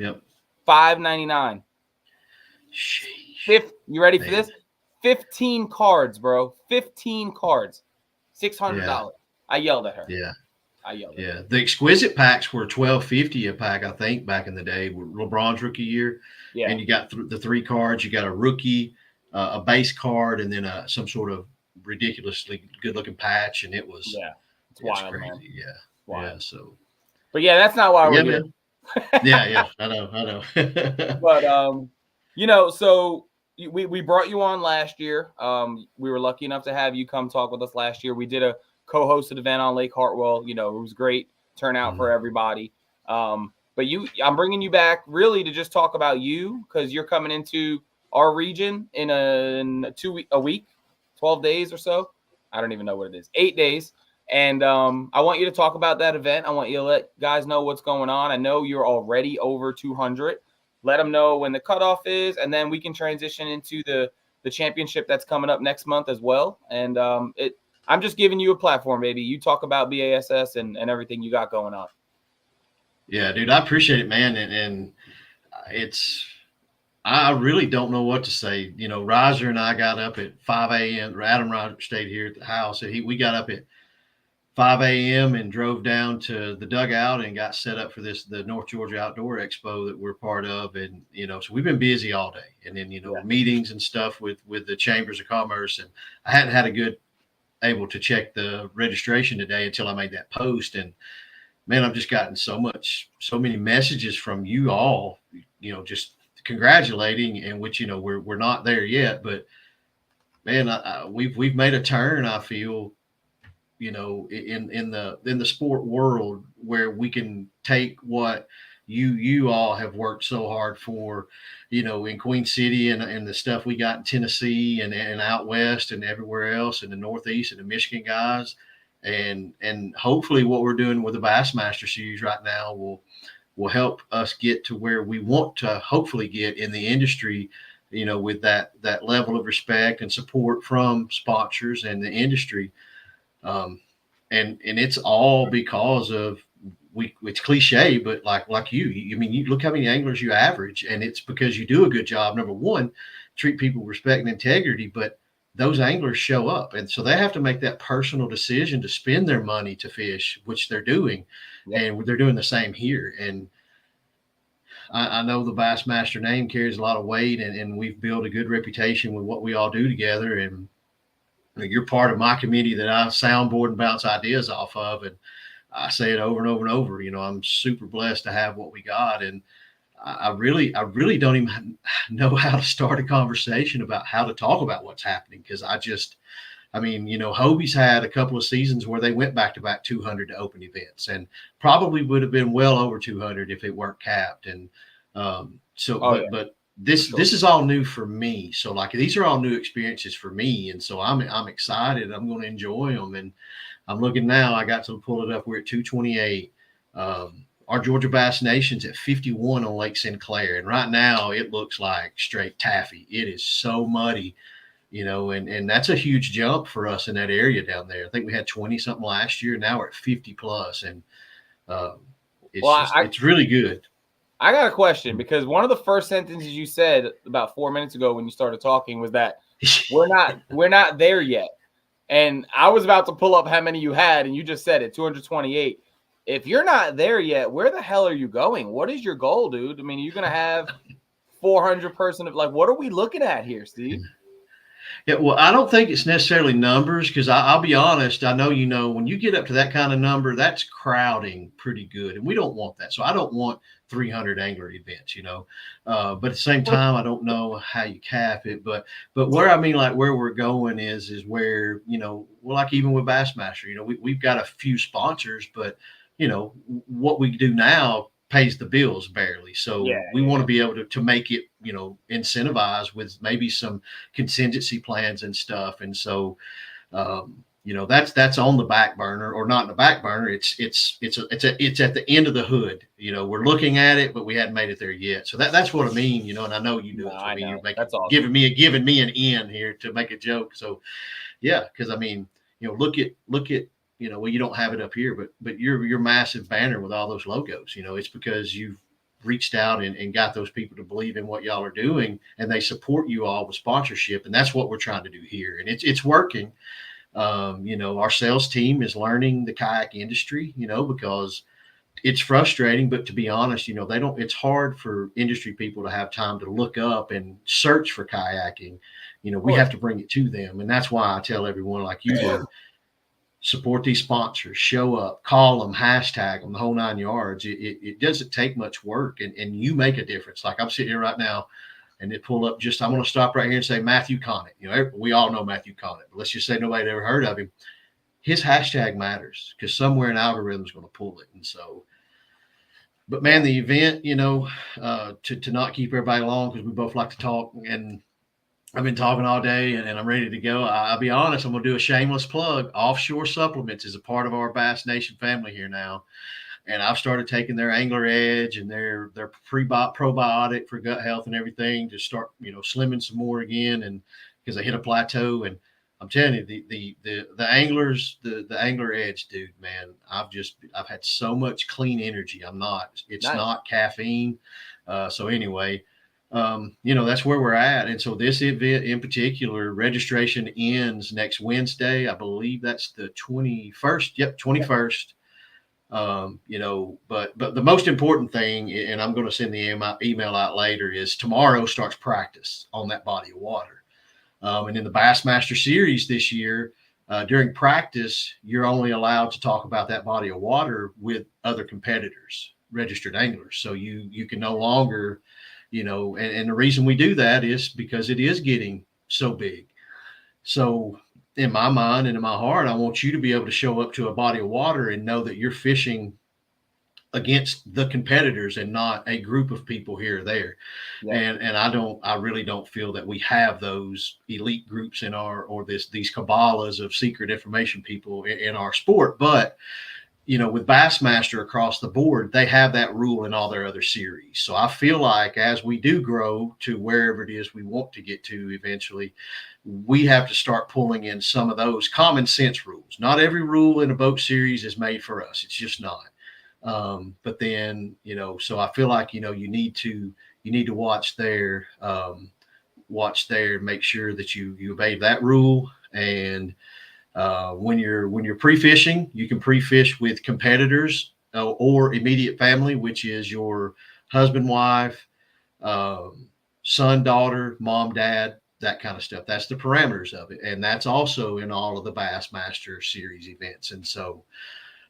$5.99. You ready for this? 15 cards, bro. 15 cards. $600. I yelled at her. Yeah. I yelled at her. The exquisite packs were $12.50 a pack, I think, back in the day. LeBron's rookie year. Yeah. And you got the 3 cards. You got a rookie, a base card, and then some sort of ridiculously good-looking patch. And it was it's wild, crazy. man. Yeah. Wild. Yeah. So. But yeah, that's not why we're here. Yeah. I know. But so we brought you on last year. We were lucky enough to have you come talk with us last year. We did a co-hosted event on Lake Hartwell. It was great turnout for everybody. But I'm bringing you back really to just talk about you, because you're coming into our region in a week, 12 days or so. I don't even know what it is, 8 days. And I want you to talk about that event. I want you to let guys know what's going on. I know you're already over 200. Let them know when the cutoff is, and then we can transition into the championship that's coming up next month as well. And I'm just giving you a platform, baby. You talk about BASS and everything you got going on. Yeah, dude, I appreciate it, man. And I really don't know what to say. Roger and I got up at 5 a.m. Adam Roger stayed here at the house. And we got up at 5 a.m. and drove down to the dugout and got set up for the North Georgia Outdoor Expo that we're part of. And, so we've been busy all day. And then, meetings and stuff with the Chambers of Commerce. And I hadn't had able to check the registration today until I made that post. And man, I've just gotten so many messages from you all, just congratulating, and which, we're not there yet, but man, we've made a turn, I feel, in the sport world, where we can take what you all have worked so hard for, in Queen City and the stuff we got in Tennessee and out west and everywhere else in the Northeast and the Michigan guys. And hopefully what we're doing with the Bassmaster Series right now will help us get to where we want to hopefully get in the industry, with that level of respect and support from sponsors and the industry. And it's all because of, it's cliche, but like you look how many anglers you average, and it's because you do a good job. Number one, treat people with respect and integrity, but those anglers show up. And so they have to make that personal decision to spend their money to fish, which they're doing. Yep. And they're doing the same here. And I know the Bassmaster name carries a lot of weight, and we've built a good reputation with what we all do together. And you're part of my committee that I soundboard and bounce ideas off of. And I say it over and over and over, I'm super blessed to have what we got. And I really don't even know how to start a conversation about how to talk about what's happening. Cause Hobie's had a couple of seasons where they went back-to-back 200 to open events, and probably would have been well over 200 if it weren't capped. And but this is all new for me. So like these are all new experiences for me, and so I'm excited. I'm going to enjoy them, and I'm looking now. I got to pull it up. We're at 228. Our Georgia Bass Nation's at 51 on Lake Sinclair, and right now it looks like straight taffy. It is so muddy, and that's a huge jump for us in that area down there. I think we had 20 something last year. Now we're at 50 plus, and it's really good. I got a question, because one of the first sentences you said about 4 minutes ago when you started talking was that we're not there yet. And I was about to pull up how many you had, and you just said it, 228. If you're not there yet, where the hell are you going? What is your goal, dude? I mean, you're going to have 400 person. Like, what are we looking at here, Steve? Yeah, well, I don't think it's necessarily numbers, because I'll be honest. I know, when you get up to that kind of number, that's crowding pretty good, and we don't want that. So I don't want 300 angler events, but at the same time, I don't know how you cap it. But where where we're going is where, like even with Bassmaster, we've got a few sponsors, but what we do now pays the bills barely. So we want to be able to make it, incentivize with maybe some contingency plans and stuff. And so, that's on the back burner, or not in the back burner. It's at the end of the hood. We're looking at it, but we hadn't made it there yet. So that's what I mean, and I know you do it for me. You're that's awesome. giving me an in here to make a joke. So yeah, because I mean, look at well, you don't have it up here, but your massive banner with all those logos, it's because you've reached out and got those people to believe in what y'all are doing, and they support you all with sponsorship. And that's what we're trying to do here. And it's working. Our sales team is learning the kayak industry, because it's frustrating, but to be honest, it's hard for industry people to have time to look up and search for kayaking. We have to bring it to them. And that's why I tell everyone, like you do, support these sponsors, show up, call them, hashtag them, the whole 9 yards. It doesn't take much work, and you make a difference. Like I'm sitting here right now, and it pull up I want to stop right here and say Matthew Connett. We all know Matthew Connett, but let's just say nobody ever heard of him. His hashtag matters, because somewhere an algorithm is going to pull it. And so, but man, the event, to not keep everybody long, because we both like to talk, and I've been talking all day, and I'm ready to go. I'll be honest, I'm going to do a shameless plug. Offshore Supplements is a part of our Bass Nation family here now. And I've started taking their Angler Edge and their probiotic for gut health and everything to start, slimming some more again, and because I hit a plateau. And I'm telling you, the anglers, the Angler Edge, dude, man, I've had so much clean energy. It's nice. Not caffeine. So anyway, that's where we're at. And so this event in particular, registration ends next Wednesday. I believe that's the 21st. Yep. 21st. But the most important thing, and I'm going to send the email out later, is tomorrow starts practice on that body of water. And in the Bassmaster series this year, during practice, you're only allowed to talk about that body of water with other competitors, registered anglers. So you can no longer, and the reason we do that is because it is getting so big. So in my mind and in my heart, I want you to be able to show up to a body of water and know that you're fishing against the competitors and not a group of people here or there. Yeah. And I really don't feel that we have those elite groups in these cabalas of secret information people in our sport. But, with Bassmaster across the board, they have that rule in all their other series. So I feel like as we do grow to wherever it is we want to get to eventually, we have to start pulling in some of those common sense rules. Not every rule in a boat series is made for us. It's just not. But then, so I feel like, you need to watch there, make sure that you obey that rule. And when you're pre-fishing, you can pre-fish with competitors or immediate family, which is your husband, wife, son, daughter, mom, dad, that kind of stuff. That's the parameters of it. And that's also in all of the Bassmaster series events. And so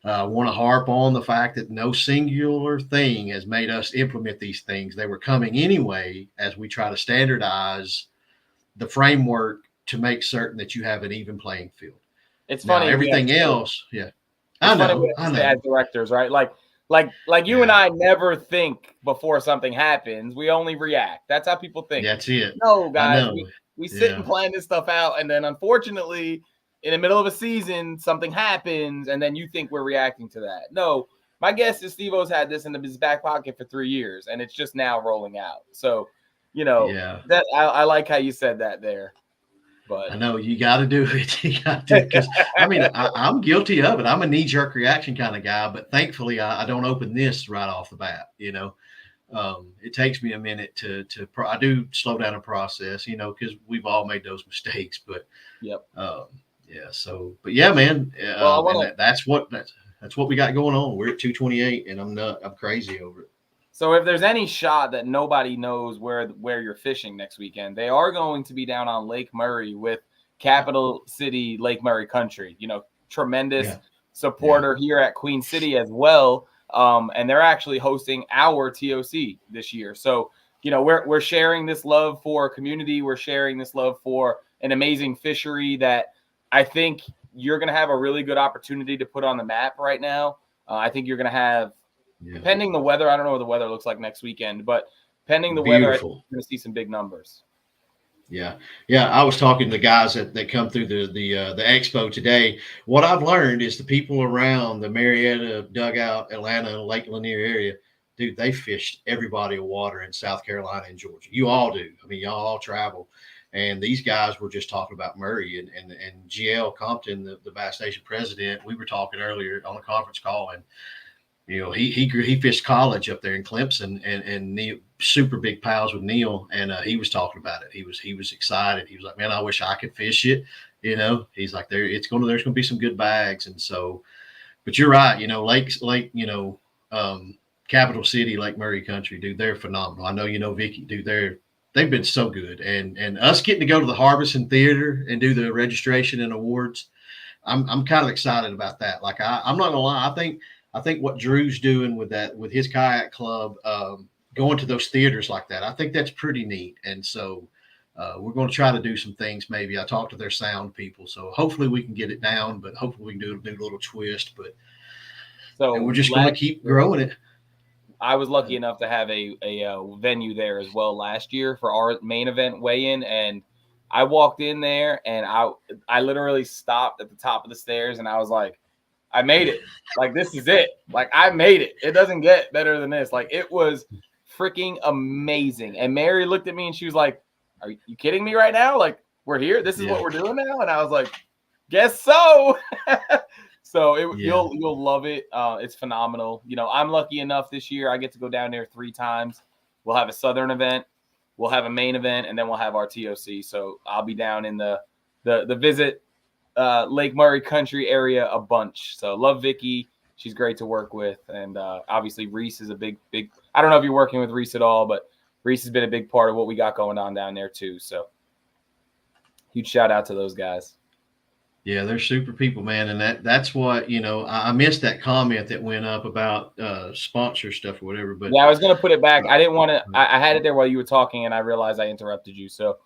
I want to harp on the fact that no singular thing has made us implement these things. They were coming anyway as we try to standardize the framework to make certain that you have an even playing field. It's funny. Now, everything else, yeah. I know. As directors, right? Like Like you and Yeah. I never think before something happens. We only react. That's how people think. That's it. No, I guys, know. we sit Yeah. and plan this stuff out, and then unfortunately, in the middle of a season, something happens, and then you think we're reacting to that. No, my guess is Steve O's had this in his back pocket for 3 years, and it's just now rolling out. So, Yeah. that I like how you said that there. But I know you got to do it. You got to, because I mean, I'm guilty of it. I'm a knee-jerk reaction kind of guy, but thankfully, I don't open this right off the bat. It takes me a minute I do slow down and process. Because we've all made those mistakes. But yep. Yeah. So, but yeah, man. Well, that's what we got going on. We're at 228, and I'm crazy over it. So if there's any shot that nobody knows where you're fishing next weekend, they are going to be down on Lake Murray with Capital City Lake Murray Country. Tremendous supporter here at Queen City as well. And they're actually hosting our TOC this year. So, we're sharing this love for community. We're sharing this love for an amazing fishery that I think you're going to have a really good opportunity to put on the map right now. I think you're going to have, pending the weather, I don't know what the weather looks like next weekend, but pending the weather, I think you're going to see some big numbers. Yeah. I was talking to the guys that come through the expo today. What I've learned is the people around the Marietta, Dugout, Atlanta, Lake Lanier area, dude, they fished every body of water in South Carolina and Georgia. You all do. I mean, y'all all travel. And these guys were just talking about Murray and GL Compton, the Bass Station president. We were talking earlier on a conference call, and he fished college up there in Clemson, and Neil, super big pals with Neil, and he was talking about it. He was excited. He was like, "Man, I wish I could fish it." He's like, there's going to be some good bags, and so. But you're right. Capital City, Lake Murray Country, dude, they're phenomenal. I know Vicky, dude, they've been so good, and us getting to go to the Harbison Theater and do the registration and awards, I'm kind of excited about that. Like I'm not gonna lie, I think what Drew's doing with his kayak club, going to those theaters like that, I think that's pretty neat. And so we're going to try to do some things. Maybe I talked to their sound people, so hopefully we can get it down. But hopefully we can do a little twist. And we're just going to keep growing it. I was lucky enough to have a venue there as well last year for our main event weigh-in, and I walked in there and I literally stopped at the top of the stairs and I was like, I made it. Like, this is it. Like, I made it. It doesn't get better than this. Like, it was freaking amazing. And Mary looked at me and she was like, are you kidding me right now? Like, we're here. This is what we're doing now. And I was like, guess so. So you'll love it. It's phenomenal. I'm lucky enough this year. I get to go down there 3 times. We'll have a Southern event. We'll have a main event, and then we'll have our TOC. So I'll be down in the visit Lake Murray Country area a bunch. So love Vicky. She's great to work with. And obviously Reese is a big, I don't know if you're working with Reese at all, but Reese has been a big part of what we got going on down there too. So huge shout out to those guys. Yeah, they're super people, man. And that's what, I missed that comment that went up about sponsor stuff or whatever. But yeah, I was going to put it back. I didn't want to, I had it there while you were talking and I realized I interrupted you. So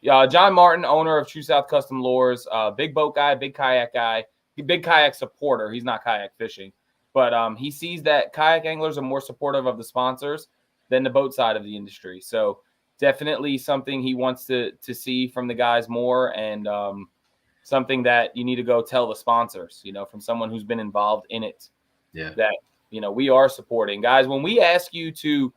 John Martin, owner of True South Custom Lures, big boat guy, big kayak guy, big kayak supporter. He's not kayak fishing, but he sees that kayak anglers are more supportive of the sponsors than the boat side of the industry. So definitely something he wants to see from the guys more, and something that you need to go tell the sponsors, from someone who's been involved in it, that, we are supporting. Guys, when we ask you to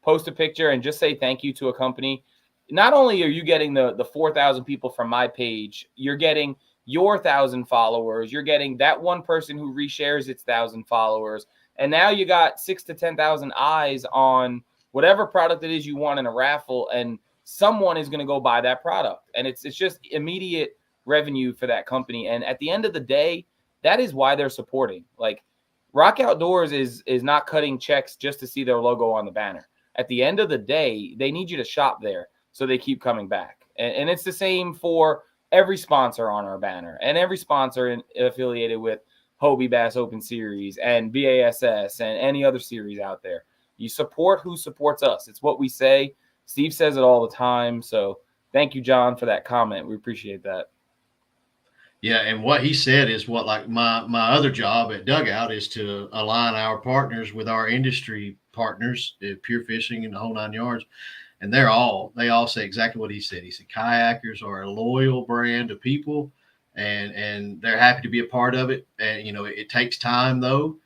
post a picture and just say thank you to a company, not only are you getting the 4,000 people from my page, you're getting your 1,000 followers. You're getting that one person who reshares its 1,000 followers. And now you got 6,000 to 10,000 eyes on whatever product it is you want in a raffle. And someone is going to go buy that product. And it's just immediate revenue for that company. And at the end of the day, that is why they're supporting. Like, Rock Outdoors is not cutting checks just to see their logo on the banner. At the end of the day, they need you to shop there so they keep coming back. And it's the same for every sponsor on our banner and every sponsor affiliated with Hobie Bass Open Series and BASS and any other series out there. You support who supports us. It's what we say. Steve says it all the time. So thank you, John, for that comment. We appreciate that. Yeah, and what he said is what like my other job at Dugout is to align our partners with our industry partners, Pure Fishing and the whole 9 yards. And they all say exactly what he said. He said kayakers are a loyal brand of people, and they're happy to be a part of it. And it takes time though,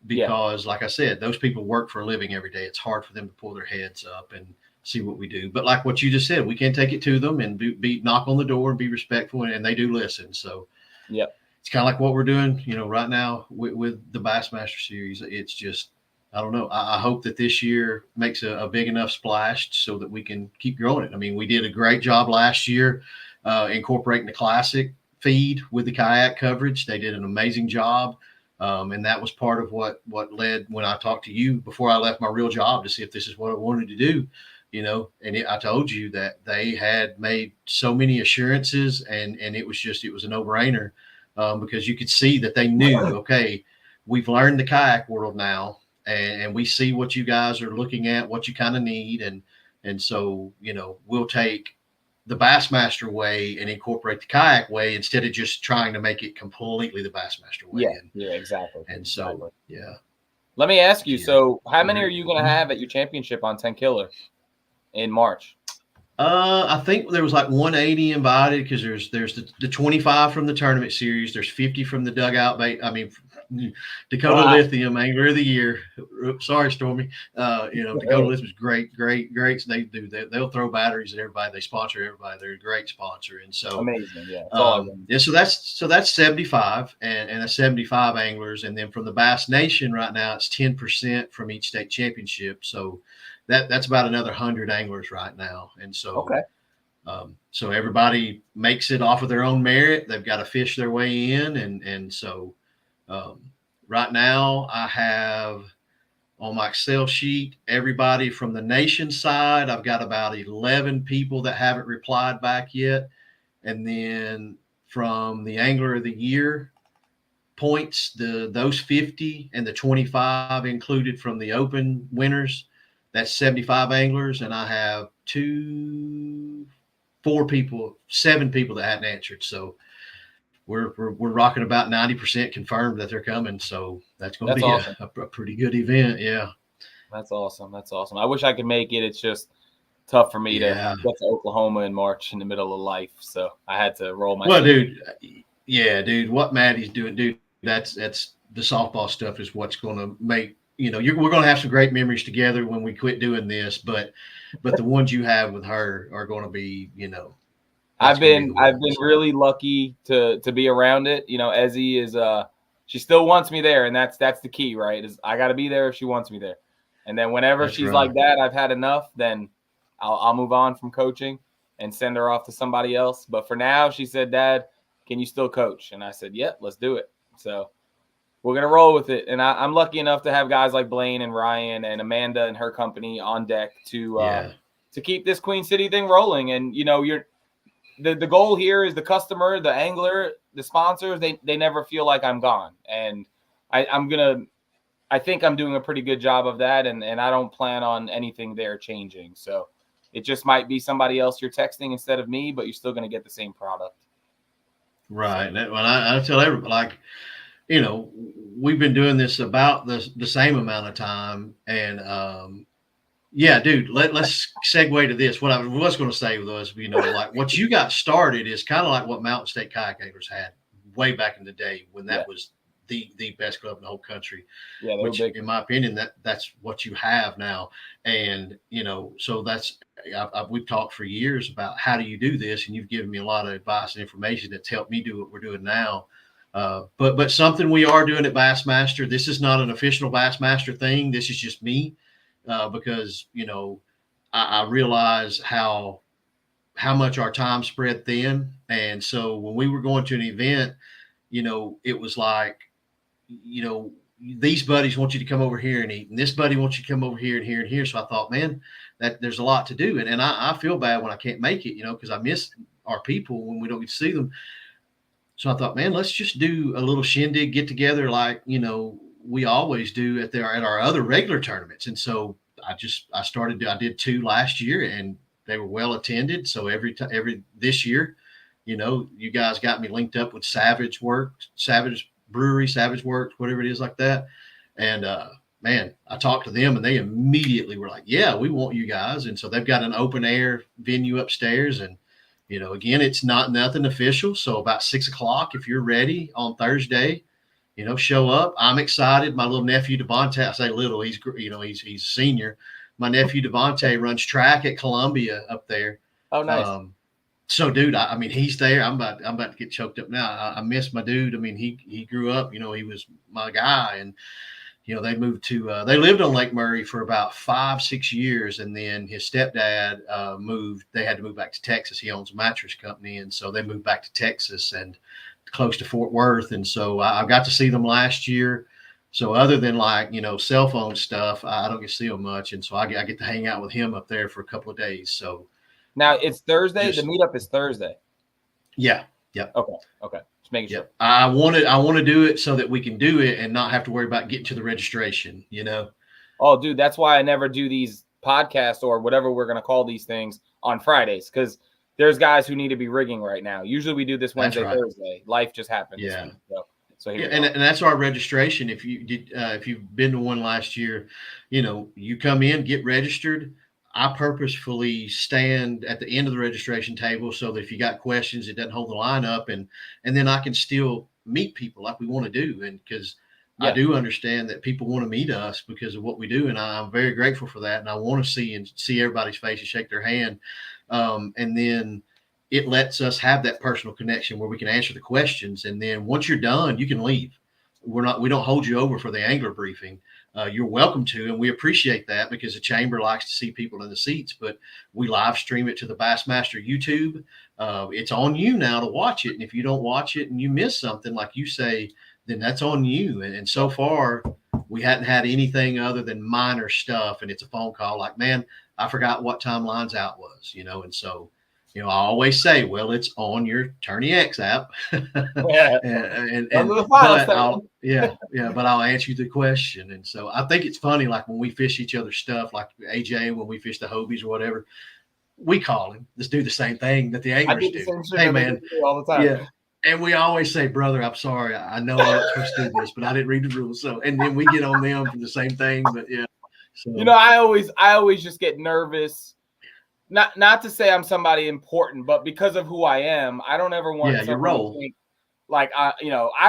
Yeah. because like I said, those people work for a living every day. It's hard for them to pull their heads up and see what we do. But like what you just said, we can take it to them and be knock on the door and be respectful, and they do listen. So Yep. it's kind of like what we're doing, right now with the Bassmaster Series. It's just, I don't know. I hope that this year makes a big enough splash so that we can keep growing it. I mean, we did a great job last year incorporating the classic feed with the kayak coverage. They did an amazing job. And that was part of what led when I talked to you before I left my real job to see if this is what I wanted to do, I told you that they had made so many assurances and it was a no-brainer because you could see that they knew, okay, we've learned the kayak world now and we see what you guys are looking at, what you kind of need. And so, we'll take the Bassmaster way and incorporate the kayak way instead of just trying to make it completely the Bassmaster way. Yeah, exactly. And so, yeah. Let me ask you, Yeah. so how many are you going to have at your championship on 10 Killer in March? I think there was like 180 invited because there's the 25 from the tournament series. There's 50 from the Dugout bait. I mean, Dakota Lithium Angler of the Year. Oops, sorry, Stormy. Dakota Lithium is great. So they'll throw batteries at everybody. They sponsor everybody. They're a great sponsor, and so amazing. Yeah. So that's 75 and 75 anglers, and then from the Bass Nation right now it's 10% from each state championship. So that's about another 100 anglers right now, and so so everybody makes it off of their own merit. They've got to fish their way in, and so right now I have on my Excel sheet everybody from the nation side. I've got about 11 people that haven't replied back yet, and then from the Angler of the Year points, those 50 and the 25 included from the Open winners. That's 75 anglers, and I have 7 people that hadn't answered. So we're rocking about 90% confirmed that they're coming. So that's going to be awesome. a pretty good event. Yeah. That's awesome. I wish I could make it. It's just tough for me to get to Oklahoma in March in the middle of life. So I had to roll my. Well, dude. What Maddie's doing, dude, that's the softball stuff is what's going to make, we're going to have some great memories together when we quit doing this, but the ones you have with her are going to be, I've been really lucky to be around it. Ezzy is she still wants me there, and that's the key, right? Is I got to be there if she wants me there. And then whenever she's like that, I've had enough, then I'll move on from coaching and send her off to somebody else. But for now, she said, "Dad, can you still coach?" And I said, "Yep, let's do it." So we're going to roll with it. And I'm lucky enough to have guys like Blaine and Ryan and Amanda and her company on deck to keep this Queen City thing rolling. And, the goal here is the customer, the angler, the sponsors, they never feel like I'm gone. And I think I'm doing a pretty good job of that. And I don't plan on anything there changing. So it just might be somebody else you're texting instead of me, but you're still going to get the same product. Right. When I tell everybody, like, we've been doing this about the same amount of time. And, dude, let's segue to this. What I was going to say was, like what you got started is kind of like what Mountain State Kayak Anglers had way back in the day when that was the best club in the whole country. Yeah, which, in my opinion, that's what you have now. And, so that's we've talked for years about how do you do this, and you've given me a lot of advice and information that's helped me do what we're doing now. But something we are doing at Bassmaster. This is not an official Bassmaster thing. This is just me. Because I realize how much our time spread thin, and so when we were going to an event, it was like, these buddies want you to come over here and eat, and this buddy wants you to come over here and here and here. So I thought, man, that there's a lot to do, and I feel bad when I can't make it, because I miss our people when we don't get to see them. So I thought, man, let's just do a little shindig, get together, like we always do at our other regular tournaments. And so I did 2 last year, and they were well attended. So this year You guys got me linked up with Savage Brewery, Savage Works, whatever it is like that. And man, I talked to them and they immediately were like, yeah, we want you guys. And so they've got an open air venue upstairs. And, again, it's nothing official. So about 6 o'clock, if you're ready on Thursday, show up. I'm excited. My little nephew, Devontae, I say little, he's a senior. My nephew, Devontae, runs track at Columbia up there. Oh, nice. So, dude, I mean, he's there. I'm about to get choked up now. I miss my dude. I mean, he grew up, he was my guy. And, they moved to they lived on Lake Murray for about 5-6 years. And then his stepdad moved. They had to move back to Texas. He owns a mattress company. And so they moved back to Texas and close to Fort Worth. And so I got to see them last year. So other than cell phone stuff, I don't get to see him much. And so I get to hang out with him up there for a couple of days. So now it's Thursday. The meetup is Thursday. Yeah. Yep. Okay. Just making sure. I want to do it so that we can do it and not have to worry about getting to the registration, Oh, dude, that's why I never do these podcasts or whatever we're going to call these things on Fridays. Cause there's guys who need to be rigging right now. Usually we do this Wednesday, right. Thursday. Life just happened. Yeah. This week, so and that's our registration. If you've been to one last year, you come in, get registered. I purposefully stand at the end of the registration table so that if you got questions, it doesn't hold the line up, and then I can still meet people like we want to do. And because I do understand that people want to meet us because of what we do, and I'm very grateful for that. And I want to see everybody's face and shake their hand. And then it lets us have that personal connection where we can answer the questions. And then once you're done, you can leave. We don't hold you over for the angler briefing. You're welcome to, and we appreciate that because the chamber likes to see people in the seats, but we live stream it to the Bassmaster YouTube. It's on you now to watch it. And if you don't watch it and you miss something like you say, then that's on you. And so far we hadn't had anything other than minor stuff. And it's a phone call like, man, I forgot what time Lines Out was, and so, I always say, well, it's on your Tourney X app. Yeah. But I'll answer you the question. And so I think it's funny, like when we fish each other's stuff, like AJ, when we fish the Hobies or whatever, we call him. Let's do the same thing that the anglers do. Hey, man. All the time. Yeah. And we always say, brother, I'm sorry. I know I'm not supposed to do this, but I didn't read the rules. So, and then we get on them for the same thing. But yeah. So, I always just get nervous. Not to say I'm somebody important, but because of who I am, I don't ever want to think like I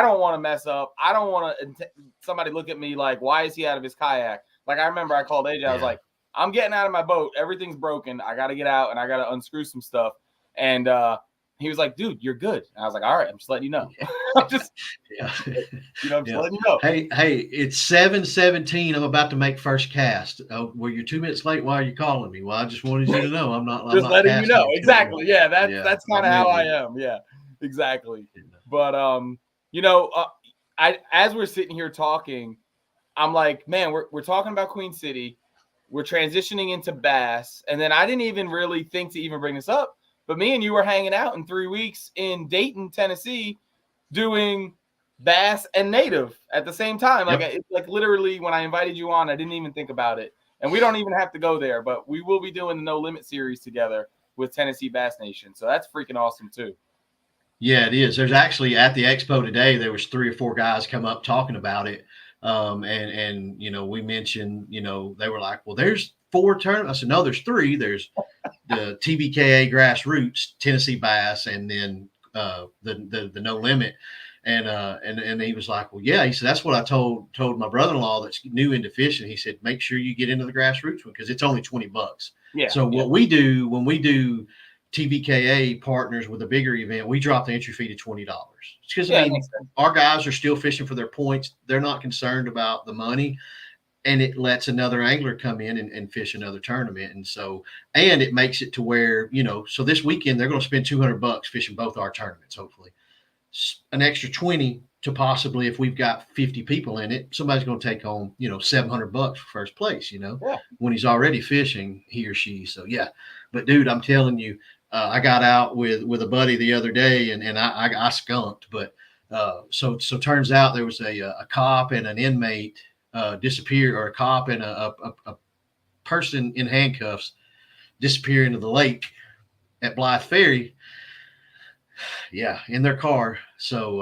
don't want to mess up. I don't want to somebody look at me like, why is he out of his kayak? Like I remember I called AJ. I was like, I'm getting out of my boat. Everything's broken. I got to get out and I got to unscrew some stuff. And he was like, dude, you're good. And I was like, all right, I'm just letting you know. I'm just letting you know. Hey, it's 7:17. I'm about to make first cast. Well, you're 2 minutes late. Why are you calling me? Well, I just wanted you to know I'm not letting you know. Exactly. Yeah, that's kind of how I am. Yeah, exactly. But as we're sitting here talking, I'm like, man, we're talking about Queen City. We're transitioning into bass, and then I didn't even really think to even bring this up. But me and you were hanging out in 3 weeks in Dayton, Tennessee, doing bass and native at the same time. Like literally when I invited you on, I didn't even think about it. And we don't even have to go there, but we will be doing the No Limit series together with Tennessee Bass Nation. So that's freaking awesome too. Yeah, it is. There's actually at the expo today, there was 3 or 4 guys come up talking about it. And we mentioned, they were like, well, there's 4 tournaments. I said, no, there's 3. There's the TBKA Grassroots, Tennessee Bass, and then the No Limit. And he was like, well, yeah. He said, that's what I told my brother-in-law that's new into fishing. He said, make sure you get into the Grassroots one because it's only $20. Yeah. So what we do when we do TBKA partners with a bigger event, we drop the entry fee to $20. Because our guys are still fishing for their points. They're not concerned about the money. And it lets another angler come in and fish another tournament. And so, and it makes it to where, so this weekend they're going to spend $200 fishing both our tournaments, hopefully. An extra 20 to possibly, if we've got 50 people in it, somebody's going to take home, $700 for first place, when he's already fishing, he or she. So, yeah. But, dude, I'm telling you, I got out with a buddy the other day and I skunked. But so turns out there was a cop and an inmate disappear, or a cop and a person in handcuffs disappear into the lake at Blythe Ferry. Yeah, in their car. So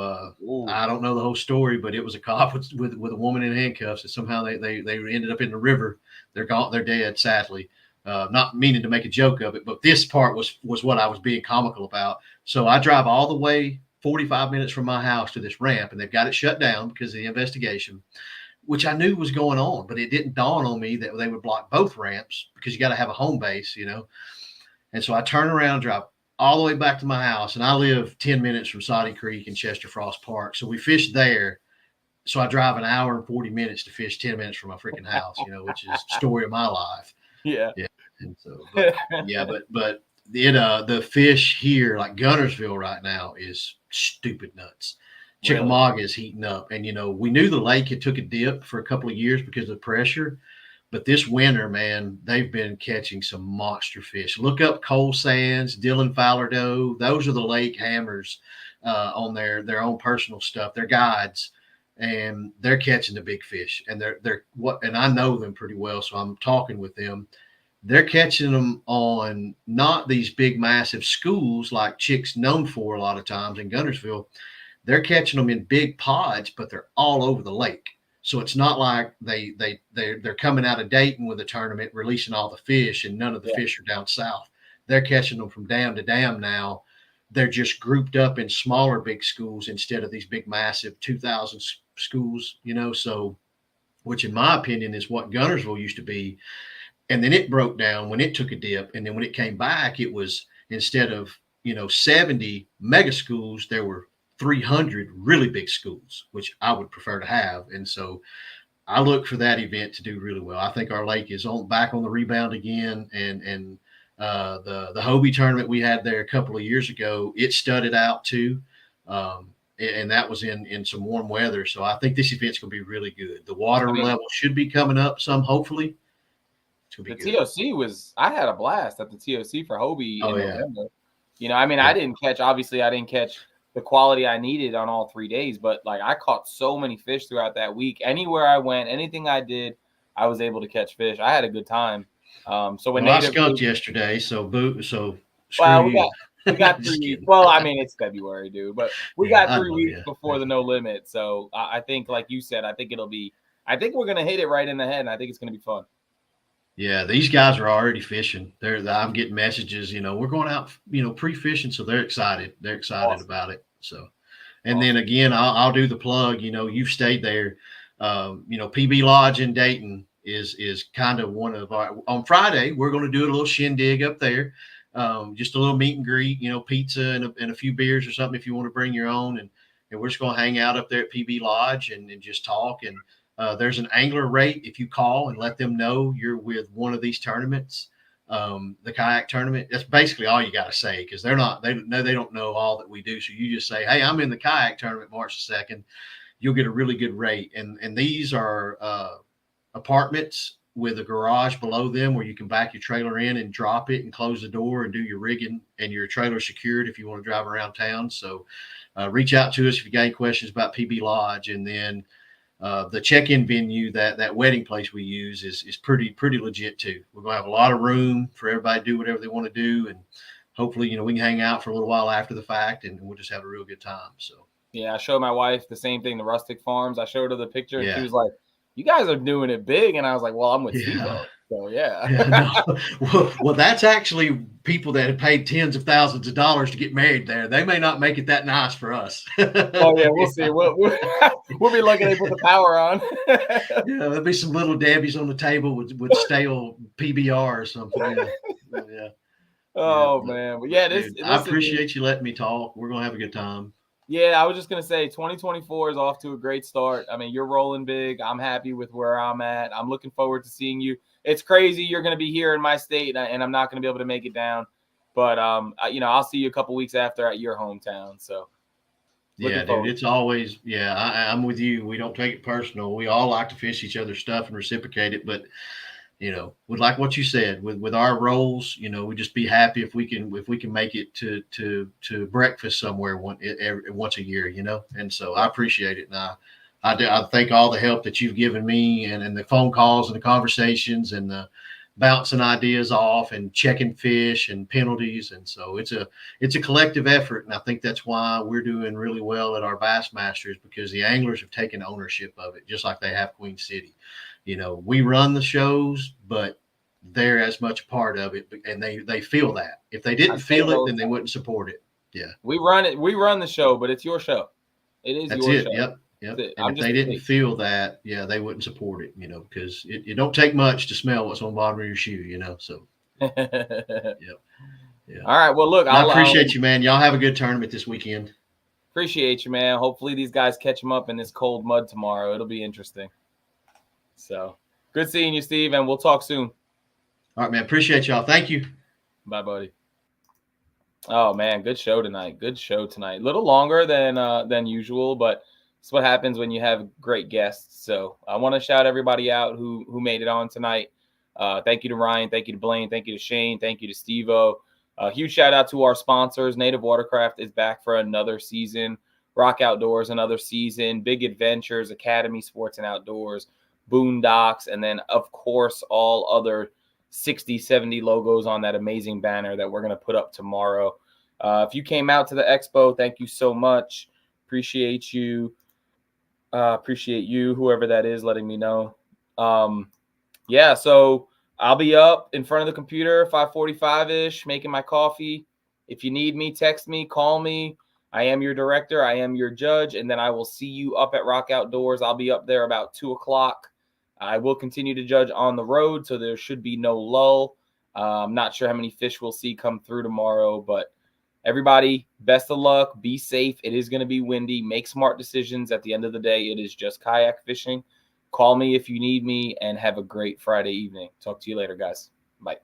I don't know the whole story, but it was a cop with a woman in handcuffs, and somehow they ended up in the river. They're gone. They're dead, sadly. Not meaning to make a joke of it, but this part was what I was being comical about. So I drive all the way 45 minutes from my house to this ramp, and they've got it shut down because of the investigation, which I knew was going on, but it didn't dawn on me that they would block both ramps because you got to have a home base, you know. And so I turn around, drive all the way back to my house, and I live 10 minutes from Soddy Creek and Chester Frost Park. So we fished there. So I drive an hour and 40 minutes to fish 10 minutes from my freaking house, you know, which is the story of my life. Yeah. Yeah. And so, but the fish here, like Gunnersville right now, is stupid nuts. Chickamauga is heating up. And, you know, we knew the lake had took a dip for a couple of years because of the pressure. But this winter, man, they've been catching some monster fish. Look up Cole Sands, Dylan Fowler Doe. Those are the lake hammers on their own personal stuff. They're guides, and they're catching the big fish. And and I know them pretty well, so I'm talking with them. They're catching them on not these big, massive schools like Chick's known for a lot of times in Gunnersville. They're catching them in big pods, but they're all over the lake. So it's not like they're coming out of Dayton with a tournament, releasing all the fish, and none of the fish are down south. They're catching them from dam to dam now. They're just grouped up in smaller big schools instead of these big, massive 2,000 schools, you know. So, which in my opinion is what Gunnersville used to be. And then it broke down when it took a dip. And then when it came back, it was instead of, 70 mega schools, there were 300 really big schools, which I would prefer to have. And so I look for that event to do really well. I think our lake is back on the rebound again. And the Hobie tournament we had there a couple of years ago, it studded out too. And that was in some warm weather. So I think this event's going to be really good. The water level should be coming up some, hopefully. The TOC I had a blast at the TOC for Hobie in November. I didn't catch the quality I needed on all 3 days, but like I caught so many fish throughout that week. Anywhere I went, anything I did, I was able to catch fish. I had a good time. I skunked yesterday, so we got 3 weeks. Well, I mean, it's February, dude, but we got 3 weeks before the no limit. So I think, like you said, I think we're going to hit it right in the head, and I think it's going to be fun. Yeah, these guys are already fishing. I'm getting messages, we're going out, pre-fishing. So they're excited. They're excited about it. So, and then again, I'll do the plug, you've stayed there. PB Lodge in Dayton is kind of one of on Friday, we're going to do a little shindig up there. Just a little meet and greet, pizza and a few beers or something if you want to bring your own. And we're just going to hang out up there at PB Lodge and just talk. And there's an angler rate if you call and let them know you're with one of these tournaments, the kayak tournament. That's basically all you got to say because they don't know all that we do. So you just say, hey, I'm in the kayak tournament March 2nd. You'll get a really good rate. And these are apartments with a garage below them where you can back your trailer in and drop it and close the door and do your rigging, and your trailer secured if you want to drive around town. So reach out to us if you got any questions about PB Lodge. And then the check-in venue, that wedding place we use is pretty legit too. We're going to have a lot of room for everybody to do whatever they want to do. And hopefully, we can hang out for a little while after the fact and we'll just have a real good time. So, yeah, I showed my wife the same thing, the Rustic Farms. I showed her the picture and she was like, you guys are doing it big. And I was like, well, I'm with Steve Owens. So, Well, that's actually people that have paid tens of thousands of dollars to get married there. They may not make it that nice for us. Oh, yeah, we'll see. We'll be lucky they put the power on. There'll be some little Debbie's on the table with stale PBR or something. Yeah. Oh, man. But yeah, I appreciate you letting me talk. We're going to have a good time. Yeah, I was just going to say 2024 is off to a great start. I mean, you're rolling big. I'm happy with where I'm at. I'm looking forward to seeing you. It's crazy. You're going to be here in my state, and I'm not going to be able to make it down. But, I'll see you a couple weeks after at your hometown. So, yeah, dude, it's always, I'm with you. We don't take it personal. We all like to fish each other's stuff and reciprocate it. But, with like what you said, with our roles, we just be happy if we can make it to breakfast somewhere once a year, And so I appreciate it. And I thank all the help that you've given me and the phone calls and the conversations and the bouncing ideas off and checking fish and penalties. And so it's a collective effort. And I think that's why we're doing really well at our Bassmasters, because the anglers have taken ownership of it, just like they have Queen City. You know, we run the shows, but they're as much a part of it, and they feel that. If they didn't feel it, then they wouldn't support it. Yeah. We run the show, but it's your show. It is That's your it. show. Yep. And if they didn't feel that, yeah, they wouldn't support it, you know, because it don't take much to smell what's on the bottom of your shoe, you know. So yeah. All right. Well, look, I appreciate you, man. Y'all have a good tournament this weekend. Appreciate you, man. Hopefully these guys catch them up in this cold mud tomorrow. It'll be interesting. So good seeing you, Steve, and we'll talk soon. All right, man. Appreciate y'all. Thank you. Bye, buddy. Oh man, good show tonight. Good show tonight. A little longer than usual, but it's what happens when you have great guests. So I want to shout everybody out who made it on tonight. Thank you to Ryan. Thank you to Blaine. Thank you to Shane. Thank you to Steve-O. Huge shout out to our sponsors. Native Watercraft is back for another season. Rock Outdoors, another season. Big Adventures, Academy Sports and Outdoors, Boondocks, and then, of course, all other 60, 70 logos on that amazing banner that we're going to put up tomorrow. If you came out to the expo, thank you so much. Appreciate you. Appreciate you, whoever that is, letting me know. Yeah, so I'll be up in front of the computer 5:45-ish, making my coffee. If you need me, text me, call me. I am your director. I am your judge. And then I will see you up at Rock Outdoors. I'll be up there about 2 o'clock. I will continue to judge on the road, so there should be no lull. I'm not sure how many fish we'll see come through tomorrow, but everybody, best of luck. Be safe. It is going to be windy. Make smart decisions. At the end of the day, it is just kayak fishing. Call me if you need me, and have a great Friday evening. Talk to you later, guys. Bye.